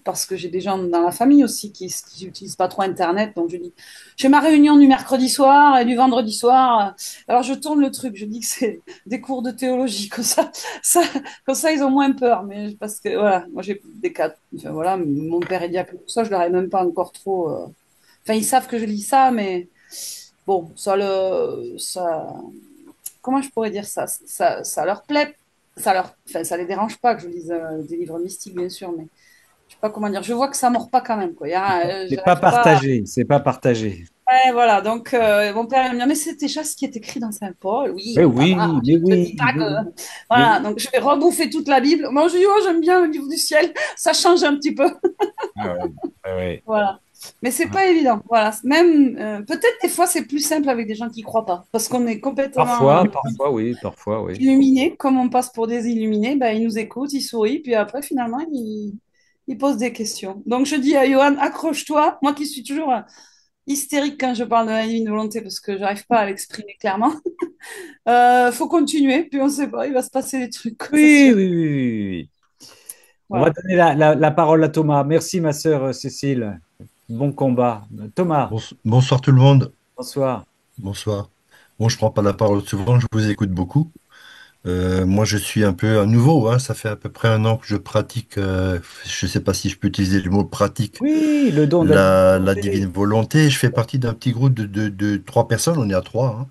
parce que j'ai des gens dans la famille aussi qui n'utilisent pas trop Internet. Donc, je dis, j'ai ma réunion du mercredi soir et du vendredi soir. Alors, je tourne le truc. Je dis que c'est des cours de théologie. Ça, comme ça, ils ont moins peur. Mais parce que, voilà, moi, j'ai des cas. Enfin, voilà, mon père est diacre, tout ça, je leur ai même pas encore trop. Enfin, ils savent que je lis ça, mais bon, comment je pourrais dire ça? Ça leur plaît. Enfin, ça les dérange pas que je lise des livres mystiques, bien sûr, mais je sais pas comment dire. Je vois que ça mord pas quand même, quoi. C'est pas J'arrive pas. partagé, c'est pas partagé. Ouais, voilà, donc mon père il me dit, mais c'est déjà ce qui est écrit dans Saint-Paul. Oui, Mais enfin voilà, oui, mais je ne oui, dis pas mais que. oui, mais Voilà, oui. donc je vais rebouffer toute la Bible. Moi, je dis, oh, j'aime bien le livre du ciel, ça change un petit peu. Ah ouais, ah ouais. Voilà. Mais c'est Ah. pas évident. Voilà. Même, peut-être des fois, c'est plus simple avec des gens qui croient pas. Parce qu'on est complètement Parfois, oui, parfois, oui. illuminés. Comme on passe pour des illuminés, ben, ils nous écoutent, ils sourient, puis après, finalement, ils posent des questions. Donc, je dis à Johan, accroche-toi. Moi qui suis toujours hystérique quand je parle de la divine volonté parce que j'arrive pas à l'exprimer clairement. Faut continuer, puis on sait pas, il va se passer des trucs, quoi, c'est Oui, sûr. oui, oui, oui, oui. On va Voilà. donner la parole à Thomas. Merci, ma sœur Cécile. Bon combat. Thomas, Bonsoir tout le monde. bonsoir. Bonsoir. Bon, je prends pas la parole souvent, je vous écoute beaucoup. Moi, je suis un peu un nouveau, hein. Ça fait à peu près un an que je pratique, je sais pas si je peux utiliser le mot pratique, Oui, le don de la divine la volonté. divine volonté. Je fais partie d'un petit groupe de trois personnes, on est à trois, hein.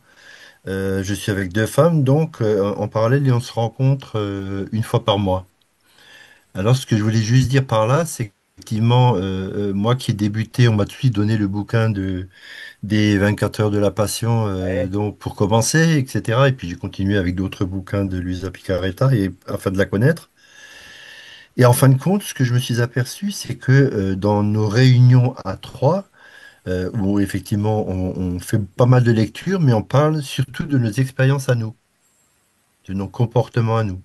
Je suis avec deux femmes, donc en parallèle, et on se rencontre une fois par mois. Alors, ce que je voulais juste dire par là, c'est effectivement, moi qui ai débuté, on m'a tout de suite donné le bouquin des 24 heures de la passion, Ouais, donc pour commencer, etc. Et puis j'ai continué avec d'autres bouquins de Luisa Picaretta et afin de la connaître. Et en fin de compte, ce que je me suis aperçu, c'est que dans nos réunions à trois, où effectivement on fait pas mal de lectures, mais on parle surtout de nos expériences à nous, de nos comportements à nous.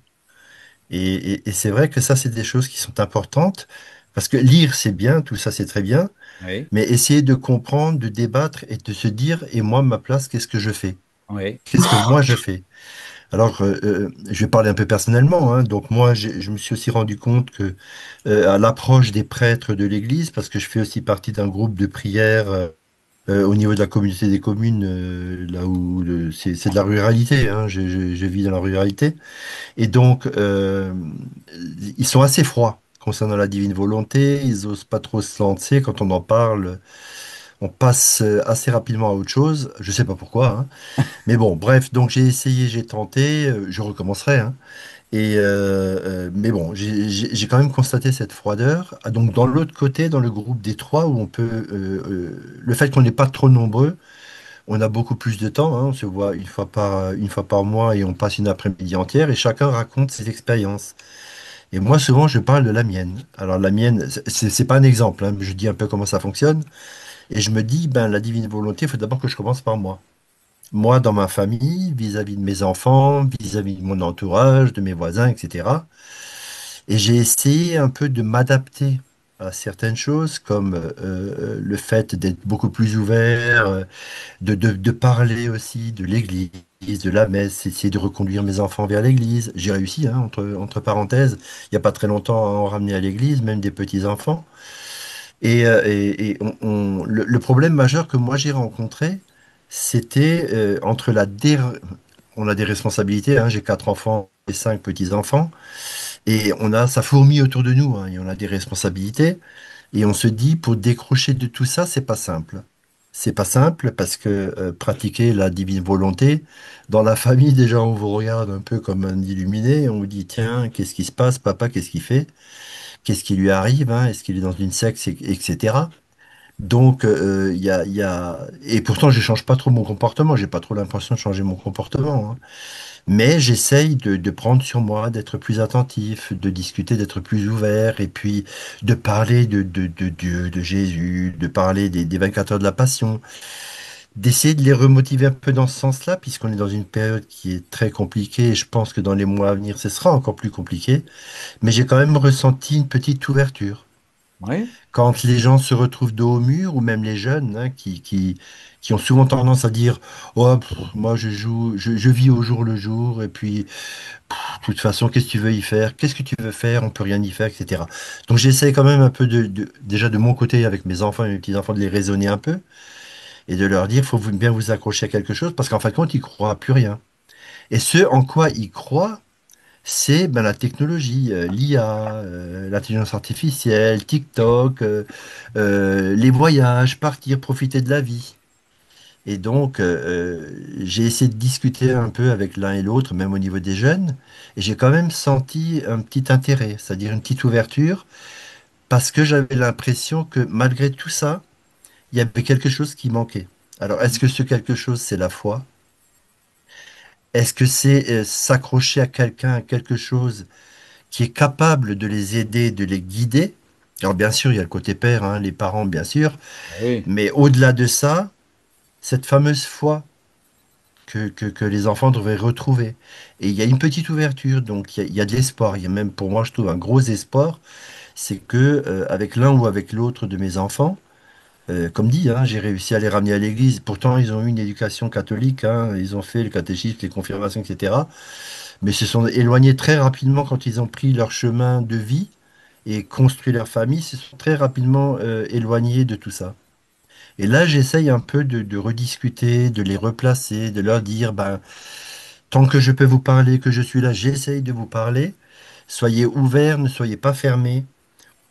Et c'est vrai que ça, c'est des choses qui sont importantes, parce que lire, c'est bien, tout ça, c'est très bien, ouais, mais essayer de comprendre, de débattre et de se dire, et moi, ma place, qu'est-ce que je fais? ouais, Qu'est-ce que moi, je fais? Alors, je vais parler un peu personnellement, hein. Donc moi, je me suis aussi rendu compte que à l'approche des prêtres de l'Église, parce que je fais aussi partie d'un groupe de prière au niveau de la communauté des communes, là où c'est de la ruralité, hein. Je vis dans la ruralité. Et donc, ils sont assez froids concernant la divine volonté. Ils osent pas trop se lancer. Quand on en parle, on passe assez rapidement à autre chose. Je sais pas pourquoi, hein. Mais bon, bref, donc j'ai essayé, j'ai tenté, je recommencerai, hein. Mais bon, j'ai quand même constaté cette froideur. Ah, donc dans l'autre côté, dans le groupe des trois, où on peut, le fait qu'on n'est pas trop nombreux, on a beaucoup plus de temps, hein. On se voit une fois par mois et on passe une après-midi entière et chacun raconte ses expériences. Et moi, souvent, je parle de la mienne. Alors la mienne, c'est pas un exemple, hein, mais je dis un peu comment ça fonctionne. Et je me dis, ben la divine volonté, il faut d'abord que je commence par moi. Moi, dans ma famille, vis-à-vis de mes enfants, vis-à-vis de mon entourage, de mes voisins, etc. Et j'ai essayé un peu de m'adapter à certaines choses, comme le fait d'être beaucoup plus ouvert, de parler aussi de l'église, de la messe, essayer de reconduire mes enfants vers l'église. J'ai réussi, hein, entre parenthèses, il n'y a pas très longtemps à en ramener à l'église, même des petits-enfants. Le problème majeur que moi j'ai rencontré, c'était entre on a des responsabilités, hein, j'ai quatre enfants et cinq petits-enfants, et ça fourmille autour de nous, hein, et on a des responsabilités, et on se dit, pour décrocher de tout ça, c'est pas simple. C'est pas simple parce que pratiquer la divine volonté, dans la famille, déjà, on vous regarde un peu comme un illuminé, on vous dit, tiens, qu'est-ce qui se passe, papa, qu'est-ce qu'il fait? Qu'est-ce qui lui arrive, hein? Est-ce qu'il est dans une secte, etc. Donc, et pourtant, je change pas trop mon comportement. J'ai pas trop l'impression de changer mon comportement, hein. Mais j'essaye de prendre sur moi, d'être plus attentif, de discuter, d'être plus ouvert, et puis de parler de Dieu, de Jésus, de parler des 24 heures de la Passion, d'essayer de les remotiver un peu dans ce sens-là, puisqu'on est dans une période qui est très compliquée, et je pense que dans les mois à venir, ce sera encore plus compliqué. Mais j'ai quand même ressenti une petite ouverture. ouais, Quand les gens se retrouvent dos au mur, ou même les jeunes, hein, qui ont souvent tendance à dire, oh, moi je joue, je vis au jour le jour, et puis de toute façon, qu'est-ce que tu veux y faire? Qu'est-ce que tu veux faire? On peut rien y faire, etc. Donc j'essaie quand même un peu déjà de mon côté avec mes enfants et mes petits-enfants de les raisonner un peu et de leur dire, il faut bien vous accrocher à quelque chose parce qu'en fin de compte, ils croient à plus rien. Et ce en quoi ils croient, c'est ben, la technologie, l'IA, l'intelligence artificielle, TikTok, les voyages, partir, profiter de la vie. Et donc, j'ai essayé de discuter un peu avec l'un et l'autre, même au niveau des jeunes, et j'ai quand même senti un petit intérêt, c'est-à-dire une petite ouverture, parce que j'avais l'impression que malgré tout ça, il y avait quelque chose qui manquait. Alors, est-ce que ce quelque chose, c'est la foi? Est-ce que c'est s'accrocher à quelqu'un, à quelque chose qui est capable de les aider, de les guider? Alors, bien sûr, il y a le côté père, hein, les parents, bien sûr, oui, mais au-delà de ça, cette fameuse foi que les enfants devraient retrouver. Et il y a une petite ouverture, donc il y a de l'espoir. Il y a même pour moi, je trouve, un gros espoir, c'est que avec l'un ou avec l'autre de mes enfants, comme dit, hein, j'ai réussi à les ramener à l'église. Pourtant, ils ont eu une éducation catholique, hein, ils ont fait le catéchisme, les confirmations, etc. Mais se sont éloignés très rapidement quand ils ont pris leur chemin de vie et construit leur famille, se sont très rapidement éloignés de tout ça. Et là, j'essaye un peu de rediscuter, de les replacer, de leur dire, ben, tant que je peux vous parler, que je suis là, j'essaye de vous parler. Soyez ouverts, ne soyez pas fermés.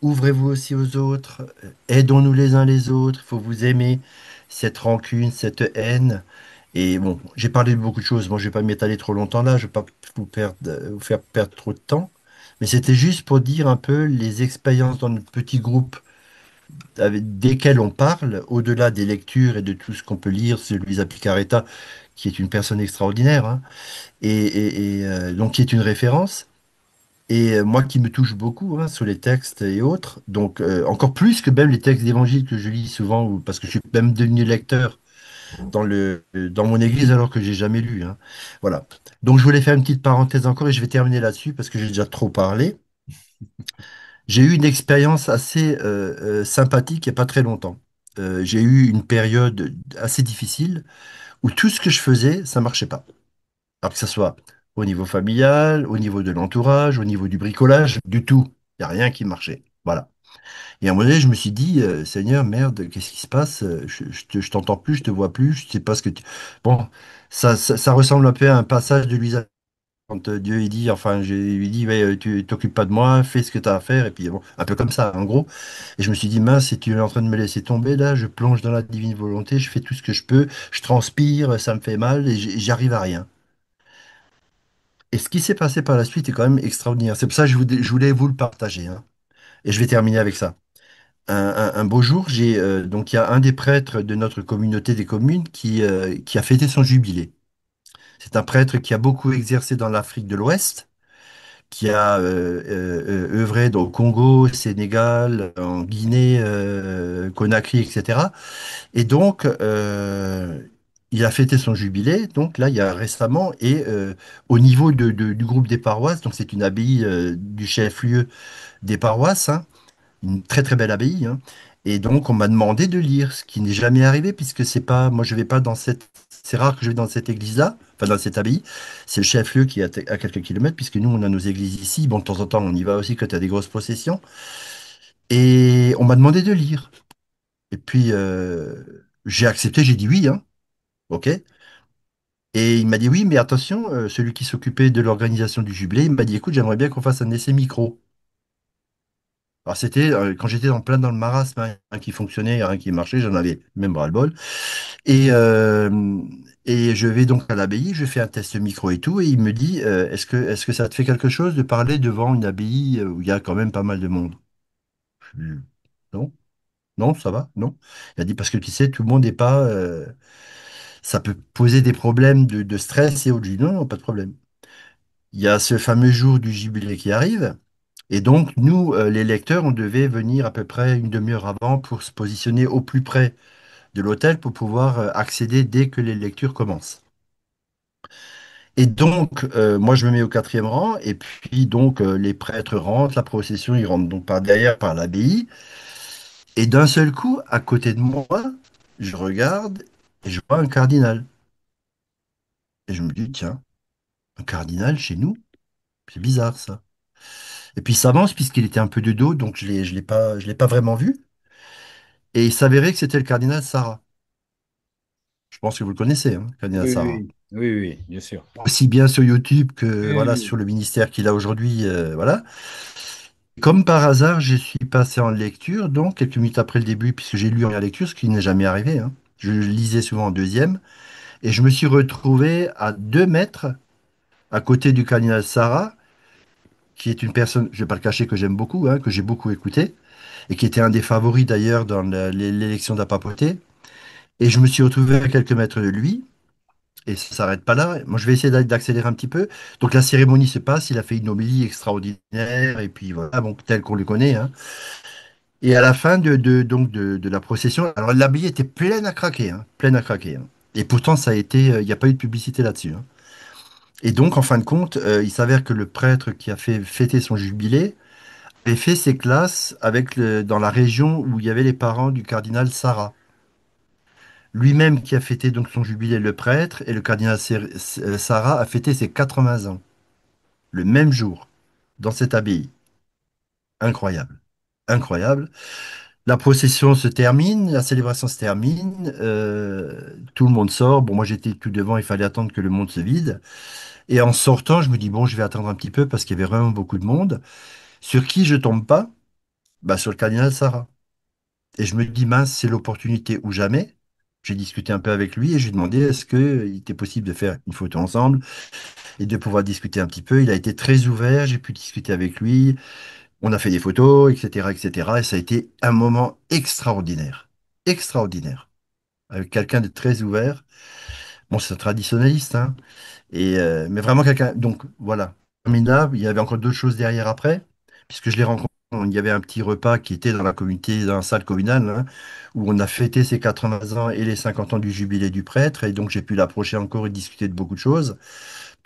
Ouvrez-vous aussi aux autres. Aidons-nous les uns les autres. Il faut vous aimer. Cette rancune, cette haine. Et bon, j'ai parlé de beaucoup de choses. Moi, je ne vais pas m'étaler trop longtemps là. Je ne vais pas vous faire perdre trop de temps. Mais c'était juste pour dire un peu les expériences dans notre petit groupe desquelles on parle, au-delà des lectures et de tout ce qu'on peut lire sur Luisa Picaretta, qui est une personne extraordinaire, hein, donc qui est une référence. Et moi qui me touche beaucoup hein, sur les textes et autres, donc encore plus que même les textes d'évangile que je lis souvent, parce que je suis même devenu lecteur dans mon église alors que j'ai jamais lu, hein. Voilà. Donc je voulais faire une petite parenthèse encore et je vais terminer là-dessus parce que j'ai déjà trop parlé. J'ai eu une expérience assez sympathique il n'y a pas très longtemps. J'ai eu une période assez difficile où tout ce que je faisais, ça marchait pas. Alors que ce soit au niveau familial, au niveau de l'entourage, au niveau du bricolage, du tout. Il n'y a rien qui marchait. Voilà. Et à un moment donné, je me suis dit, Seigneur, merde, qu'est-ce qui se passe? Je t'entends plus, je te vois plus, je sais pas ce que tu... Bon, ça ressemble un peu à un passage de Luisa quand Dieu il dit, enfin, il dit, ouais, tu t'occupes pas de moi, fais ce que tu as à faire, et puis bon, un peu comme ça, en gros. Et je me suis dit, mince, si tu es en train de me laisser tomber, là, je plonge dans la divine volonté, je fais tout ce que je peux, je transpire, ça me fait mal, et j'arrive à rien. Et ce qui s'est passé par la suite est quand même extraordinaire. C'est pour ça que je voulais vous le partager, hein. Et je vais terminer avec ça. Un beau jour, donc il y a un des prêtres de notre communauté des communes qui a fêté son jubilé. C'est un prêtre qui a beaucoup exercé dans l'Afrique de l'Ouest, qui a œuvré au Congo, Sénégal, en Guinée, Conakry, etc. Et donc, il a fêté son jubilé, donc là, il y a récemment, et au niveau du groupe des paroisses, donc c'est une abbaye du chef-lieu des paroisses, hein, une très très belle abbaye, hein. Et donc, on m'a demandé de lire, ce qui n'est jamais arrivé, puisque c'est pas, moi, je vais pas dans cette, c'est rare que je vais dans cette église-là, enfin dans cette abbaye. C'est le chef-lieu qui est à quelques kilomètres, puisque nous, on a nos églises ici. Bon, de temps en temps, on y va aussi quand il y a des grosses processions. Et on m'a demandé de lire. Et puis, j'ai accepté, j'ai dit oui, hein, ok. Et il m'a dit oui, mais attention, celui qui s'occupait de l'organisation du jubilé, il m'a dit, écoute, j'aimerais bien qu'on fasse un essai micro. Alors c'était quand j'étais en plein dans le marasme, hein, rien qui fonctionnait, rien qui marchait, j'en avais même ras-le-bol. Et, euh, et je vais donc à l'abbaye, je fais un test micro et tout, et il me dit, est-ce que ça te fait quelque chose de parler devant une abbaye où il y a quand même pas mal de monde? Je dis, non, non, ça va, non. Il a dit, parce que tu sais, tout le monde n'est pas... ça peut poser des problèmes de stress et autres. Je dis, non, non, pas de problème. Il y a ce fameux jour du jubilé qui arrive. Et donc, nous, les lecteurs, on devait venir à peu près une demi-heure avant pour se positionner au plus près de l'hôtel pour pouvoir accéder dès que les lectures commencent. Et donc, moi, je me mets au quatrième rang, et puis donc, les prêtres rentrent, la procession, ils rentrent donc par derrière, par l'abbaye, et d'un seul coup, à côté de moi, je regarde et je vois un cardinal. Et je me dis, tiens, un cardinal chez nous, c'est bizarre ça. Et puis, il s'avance puisqu'il était un peu de dos, donc je l'ai pas vraiment vu. Et il s'avérait que c'était le cardinal Sarah. Je pense que vous le connaissez, hein, le cardinal Oui, Sarah. oui, oui, oui, bien sûr. Aussi bien sur YouTube que Oui, voilà oui. sur le ministère qu'il a aujourd'hui, voilà. Comme par hasard, je suis passé en lecture, donc quelques minutes après le début, puisque j'ai lu en première lecture, ce qui n'est jamais arrivé, hein. Je lisais souvent en deuxième, et je me suis retrouvé à 2 mètres à côté du cardinal Sarah, qui est une personne, je vais pas le cacher, que j'aime beaucoup, hein, que j'ai beaucoup écouté, et qui était un des favoris d'ailleurs dans l'élection de la papauté. Et je me suis retrouvé à quelques mètres de lui. Et ça s'arrête pas là. Moi, je vais essayer d'accélérer un petit peu. Donc, la cérémonie se passe. Il a fait une homélie extraordinaire. Et puis, voilà, bon, tel qu'on le connaît, hein. Et à la fin de la procession, alors l'abbaye était pleine à craquer, hein, pleine à craquer, hein. Et pourtant, ça a été, il n'y a pas eu de publicité là-dessus, hein. Et donc, en fin de compte, il s'avère que le prêtre qui a fait fêter son jubilé avait fait ses classes dans la région où il y avait les parents du cardinal Sarah. Lui-même qui a fêté donc son jubilé, le prêtre, et le cardinal Sarah a fêté ses 80 ans, le même jour, dans cette abbaye. Incroyable. Incroyable. La procession se termine, la célébration se termine, tout le monde sort. Bon, moi j'étais tout devant, il fallait attendre que le monde se vide. Et en sortant, je me dis, bon, je vais attendre un petit peu parce qu'il y avait vraiment beaucoup de monde. Sur qui je tombe pas? Bah, sur le cardinal Sarah. Et je me dis, mince, c'est l'opportunité ou jamais. J'ai discuté un peu avec lui et je lui ai demandé est-ce qu'il était possible de faire une photo ensemble. et de pouvoir discuter un petit peu. Il a été très ouvert, j'ai pu discuter avec lui, on a fait des photos, etc., etc. Et ça a été un moment extraordinaire, extraordinaire, avec quelqu'un de très ouvert. Bon, c'est un traditionnaliste, hein, mais vraiment quelqu'un. Donc voilà, formidable. Il y avait encore d'autres choses derrière après, puisque je l'ai rencontré. Il y avait un petit repas qui était dans la communauté, dans la salle communale, hein, où on a fêté ses 80 ans et les 50 ans du jubilé du prêtre. Et donc j'ai pu l'approcher encore et discuter de beaucoup de choses.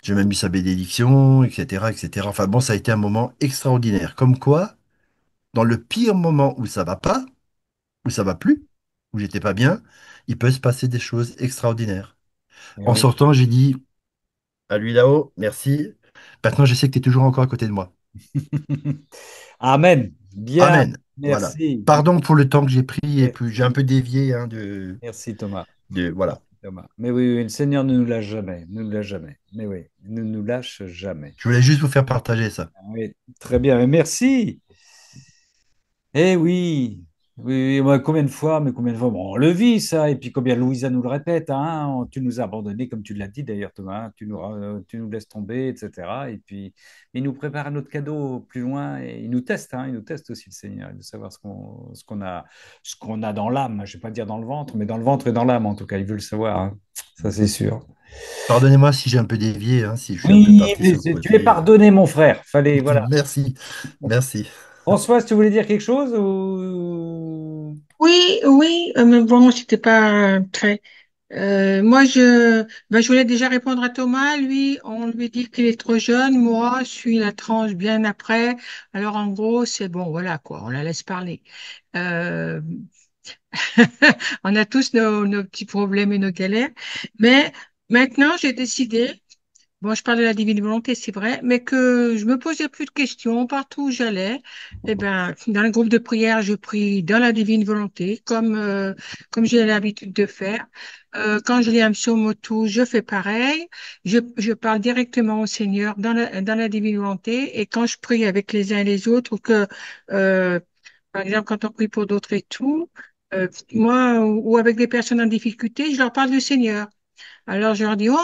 J'ai même eu sa bénédiction, etc., etc. Enfin bon, ça a été un moment extraordinaire. Comme quoi, dans le pire moment où ça va pas, où ça va plus, où j'étais pas bien, il peut se passer des choses extraordinaires. Eh En oui. sortant, j'ai dit à lui là-haut, merci. Maintenant, je sais que tu es toujours encore à côté de moi. Amen. Bien, Amen. Voilà. merci. Pardon pour le temps que j'ai pris et puis j'ai un Merci. peu dévié hein, Merci Thomas. voilà. Merci Thomas. Mais oui, oui, le Seigneur ne nous lâche jamais. Ne nous lâche jamais. Mais oui, il ne nous lâche jamais. Je voulais juste vous faire partager ça. Oui, très bien. Mais merci. Eh oui, oui, oui, ouais, combien de fois, bon, on le vit ça, et puis combien Louisa nous le répète, hein, tu nous as abandonnés, comme tu l'as dit d'ailleurs Thomas, hein, tu nous laisses tomber, etc. Et puis il nous prépare un autre cadeau plus loin, et il nous teste aussi le Seigneur, il veut savoir ce qu'on a dans l'âme, je ne vais pas dire dans le ventre, mais dans le ventre et dans l'âme en tout cas, il veut le savoir, hein. Ça c'est sûr. Pardonnez-moi si j'ai un peu dévié, hein, si je suis un peu Oui, parti mais sur le tu es côté. pardonné mon frère, fallait, voilà. Merci. Merci. Françoise, tu voulais dire quelque chose ou... Oui, oui, mais bon, c'était pas très. Moi, je voulais déjà répondre à Thomas. Lui, on lui dit qu'il est trop jeune. Moi, je suis la tranche bien après. Alors, en gros, c'est bon, voilà quoi. On la laisse parler. Euh, on a tous nos petits problèmes et nos galères. Mais maintenant, j'ai décidé. Bon, je parle de la divine volonté, c'est vrai, mais que je me posais plus de questions partout où j'allais. Eh ben, dans le groupe de prière, je prie dans la divine volonté, comme j'ai l'habitude de faire. Quand je lis un psaume ou tout, je fais pareil. Je parle directement au Seigneur dans la divine volonté. Et quand je prie avec les uns et les autres, ou que, euh, par exemple, quand on prie pour d'autres et tout, moi, ou avec des personnes en difficulté, je leur parle du Seigneur. Alors, je leur dis, oh,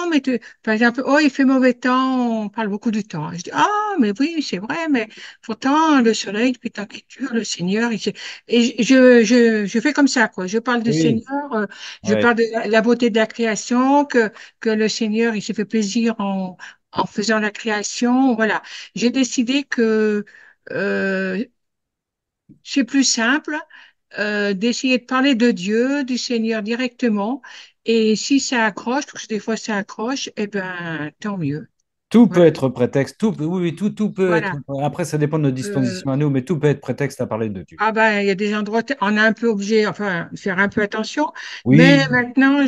par exemple, oh, il fait mauvais temps, on parle beaucoup du temps. Je dis, ah, mais oui, c'est vrai, mais pourtant, le soleil, depuis tant qu'il dure, le Seigneur, et je fais comme ça, quoi. Je parle du Oui, Seigneur, je ouais. parle de la beauté de la création, que le Seigneur, il s'est fait plaisir en faisant la création. Voilà. J'ai décidé que, euh, c'est plus simple d'essayer de parler de Dieu, du Seigneur directement. Et si ça accroche, parce que des fois ça accroche, eh ben tant mieux. Tout peut Voilà. être prétexte, oui, oui, tout peut être. Voilà. Après, ça dépend de nos Euh, dispositions à nous, mais tout peut être prétexte à parler de Dieu. ah ben il y a des endroits, on est un peu obligé, enfin, de faire un peu attention. Mais Oui, maintenant,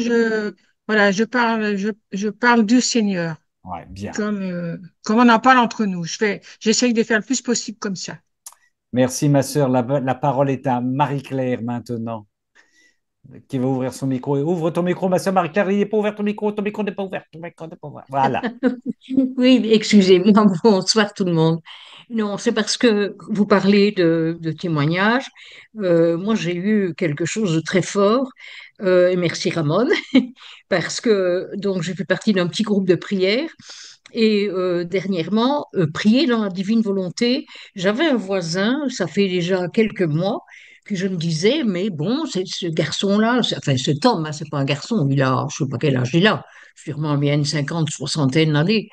voilà, je parle du Seigneur, ouais, bien. comme on en parle entre nous. J'essaye de faire le plus possible comme ça. Merci, ma sœur. La parole est à Marie-Claire maintenant, qui va ouvrir son micro. Et ouvre ton micro, ma sœur Marie-Claire. Il n'est pas ouvert ton micro n'est pas ouvert, ton micro n'est pas ouvert. Voilà. Oui, excusez-moi, bonsoir tout le monde. Non, c'est parce que vous parlez de témoignages. Moi, j'ai eu quelque chose de très fort, et merci Ramon, parce que donc j'ai fait partie d'un petit groupe de prière et dernièrement, prier dans la divine volonté. J'avais un voisin, ça fait déjà quelques mois, que je me disais, mais bon, ce garçon-là, enfin cet homme, hein, c'est pas un garçon, il a, je sais pas quel âge il a, sûrement bien une cinquante, soixantaine d'années.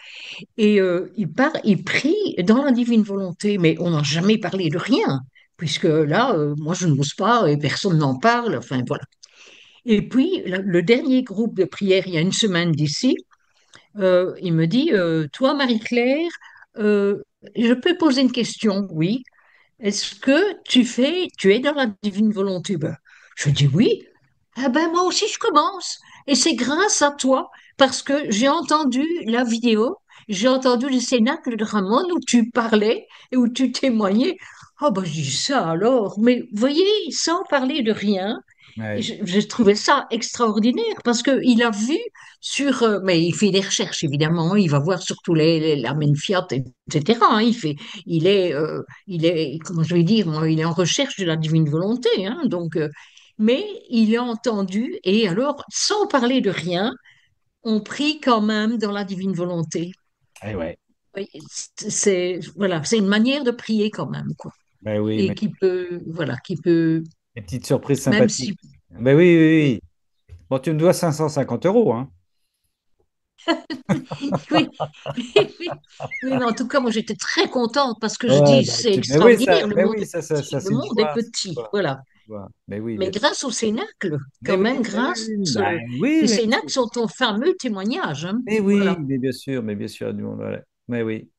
Et il prie dans la divine volonté, mais on n'a jamais parlé de rien, puisque là, moi, je n'ose pas et personne n'en parle. Enfin, voilà. Et puis, le dernier groupe de prière, il y a une semaine d'ici, il me dit, toi, Marie-Claire, euh, je peux poser une question, oui. Est-ce que tu es dans la divine volonté? Ben, je dis oui. Ah ben moi aussi je commence. Et c'est grâce à toi, parce que j'ai entendu la vidéo, j'ai entendu le cénacle de Ramon où tu parlais et où tu témoignais. Ah ben je dis ça alors, mais vous voyez, sans parler de rien, et Ouais. j'ai trouvé ça extraordinaire parce qu'il a vu sur, mais il fait des recherches évidemment, il va voir sur tous la Fiat, etc. Hein, il est, comment je vais dire, moi, il est en recherche de la divine volonté, hein, donc, mais il a entendu et alors, sans parler de rien, on prie quand même dans la divine volonté. Eh ouais. Oui, voilà, c'est une manière de prier quand même, quoi. Ben oui, Et mais qui peut, voilà, qui peut, des petites surprises même sympathiques. si, Ben oui, oui, oui, oui. Bon, tu me dois 550 €, hein. oui, oui, oui, mais en tout cas, moi, j'étais très contente parce que je Ouais, dis, ben, c'est ben oui, extraordinaire, le ben monde oui, est petit, le c'est une monde est joie, c'est une petit, joie, voilà. c'est une joie. Ben oui, Mais bien sûr. grâce au Cénacle, Mais quand même, oui, ben oui, grâce, oui, ben oui, les mais Cénacles sont ton fameux témoignage, hein, mais oui, voilà. mais bien sûr, du monde, voilà. Mais oui,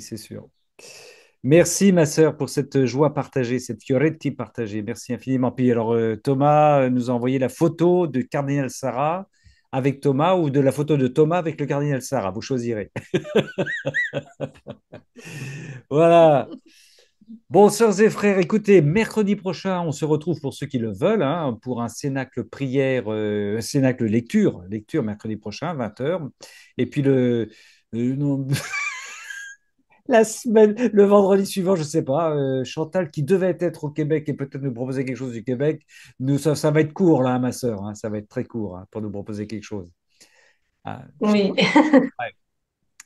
c'est sûr. Merci, ma sœur, pour cette joie partagée, cette fioretti partagée. Merci infiniment. Puis alors, Thomas nous a envoyé la photo de Cardinal Sarah avec Thomas ou de la photo de Thomas avec le Cardinal Sarah. Vous choisirez. Voilà. Bon, sœurs et frères, écoutez, mercredi prochain, on se retrouve pour ceux qui le veulent, hein, pour un cénacle prière, cénacle lecture mercredi prochain, 20 h. Et puis non, la semaine, le vendredi suivant, je ne sais pas, Chantal, qui devait être au Québec et peut-être nous proposer quelque chose du Québec, ça va être court, là, ma sœur, hein, ça va être très court, hein, pour nous proposer quelque chose. Ah, Oui, ouais.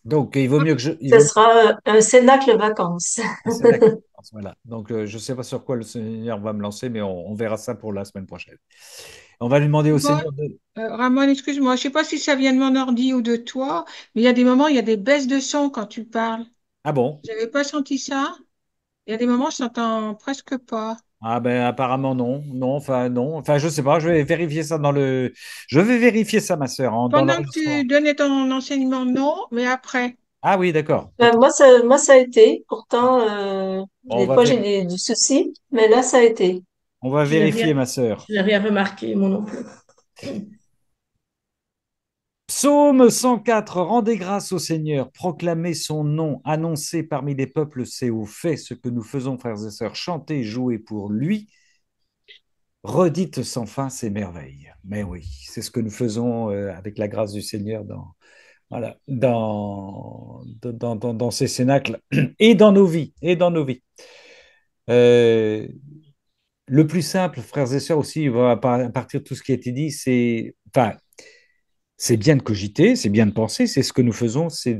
Donc, il vaut mieux que il ce vaut sera un cénacle vacances. un cénacle. Voilà. Donc, je ne sais pas sur quoi le Seigneur va me lancer, mais on verra ça pour la semaine prochaine. On va lui demander au Moi, Seigneur de... Ramon, excuse-moi, je sais pas si ça vient de mon ordi ou de toi, mais il y a des moments, il y a des baisses de son quand tu parles. Ah bon? J'avais pas senti ça. Il y a des moments, je t'entends presque pas. Ah ben apparemment non, non, enfin non, enfin je sais pas, je vais vérifier ça je vais vérifier ça ma sœur, dans Pendant que l'enregistrement. tu donnais ton enseignement, non, mais après. Ah oui, d'accord. Moi, ça a été. Pourtant, Bon, des fois, j'ai du souci, mais là, ça a été. on va Je n'ai vérifier rien, ma sœur. je n'ai rien remarqué, moi non plus. Psaume 104, rendez grâce au Seigneur, proclamez son nom, annoncez parmi les peuples ses hauts faits, ce que nous faisons, frères et sœurs, chantez, jouez pour lui, redites sans fin ses merveilles. Mais oui, c'est ce que nous faisons avec la grâce du Seigneur voilà, dans ces cénacles et dans nos vies, et dans nos vies. Euh, le plus simple, frères et sœurs aussi, à partir de tout ce qui a été dit, c'est bien de cogiter, c'est bien de penser, c'est ce que nous faisons, c'est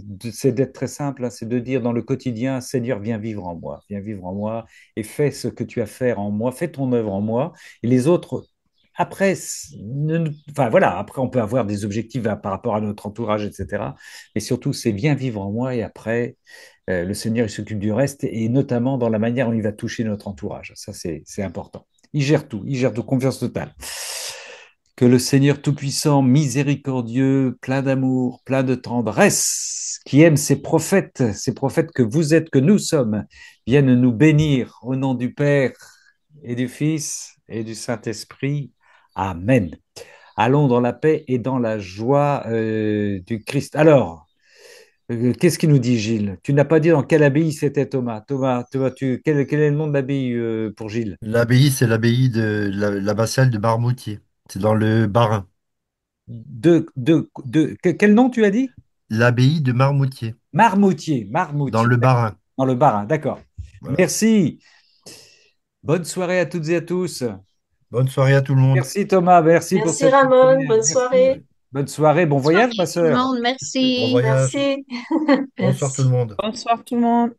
d'être très simple, hein, c'est de dire dans le quotidien, Seigneur, viens vivre en moi et fais ce que tu as à faire en moi, fais ton œuvre en moi, et les autres, après, enfin voilà, après on peut avoir des objectifs par rapport à notre entourage, etc. Mais surtout, c'est viens vivre en moi et après, le Seigneur, il s'occupe du reste et notamment dans la manière dont il va toucher notre entourage. Ça, c'est important. Il gère tout, confiance totale. Que le Seigneur Tout-Puissant, miséricordieux, plein d'amour, plein de tendresse, qui aime ces prophètes que vous êtes, que nous sommes, viennent nous bénir au nom du Père et du Fils et du Saint-Esprit. Amen. Allons dans la paix et dans la joie du Christ. Alors, qu'est-ce qu'il nous dit Gilles? Tu n'as pas dit dans quelle abbaye c'était Thomas. Quel est le nom de l'abbaye pour Gilles? L'abbaye, c'est l'abbaye de l'abbatiale de Marmoutier. C'est dans le Bas-Rhin. Quel nom tu as dit? L'abbaye de Marmoutier, dans Marmoutier, le d'accord. Bas-Rhin. Dans le Bas-Rhin, d'accord. Voilà. Merci. Bonne soirée à toutes et à tous. Bonne soirée à tout le monde. Merci Thomas, merci pour Merci, cette Ramon. prière. Bonne Merci. soirée. Bonne soirée, bon Bonsoir voyage, ma tout le sœur. monde, Bon merci. voyage. Merci. Bonsoir tout le Merci. monde. Bonsoir tout le monde.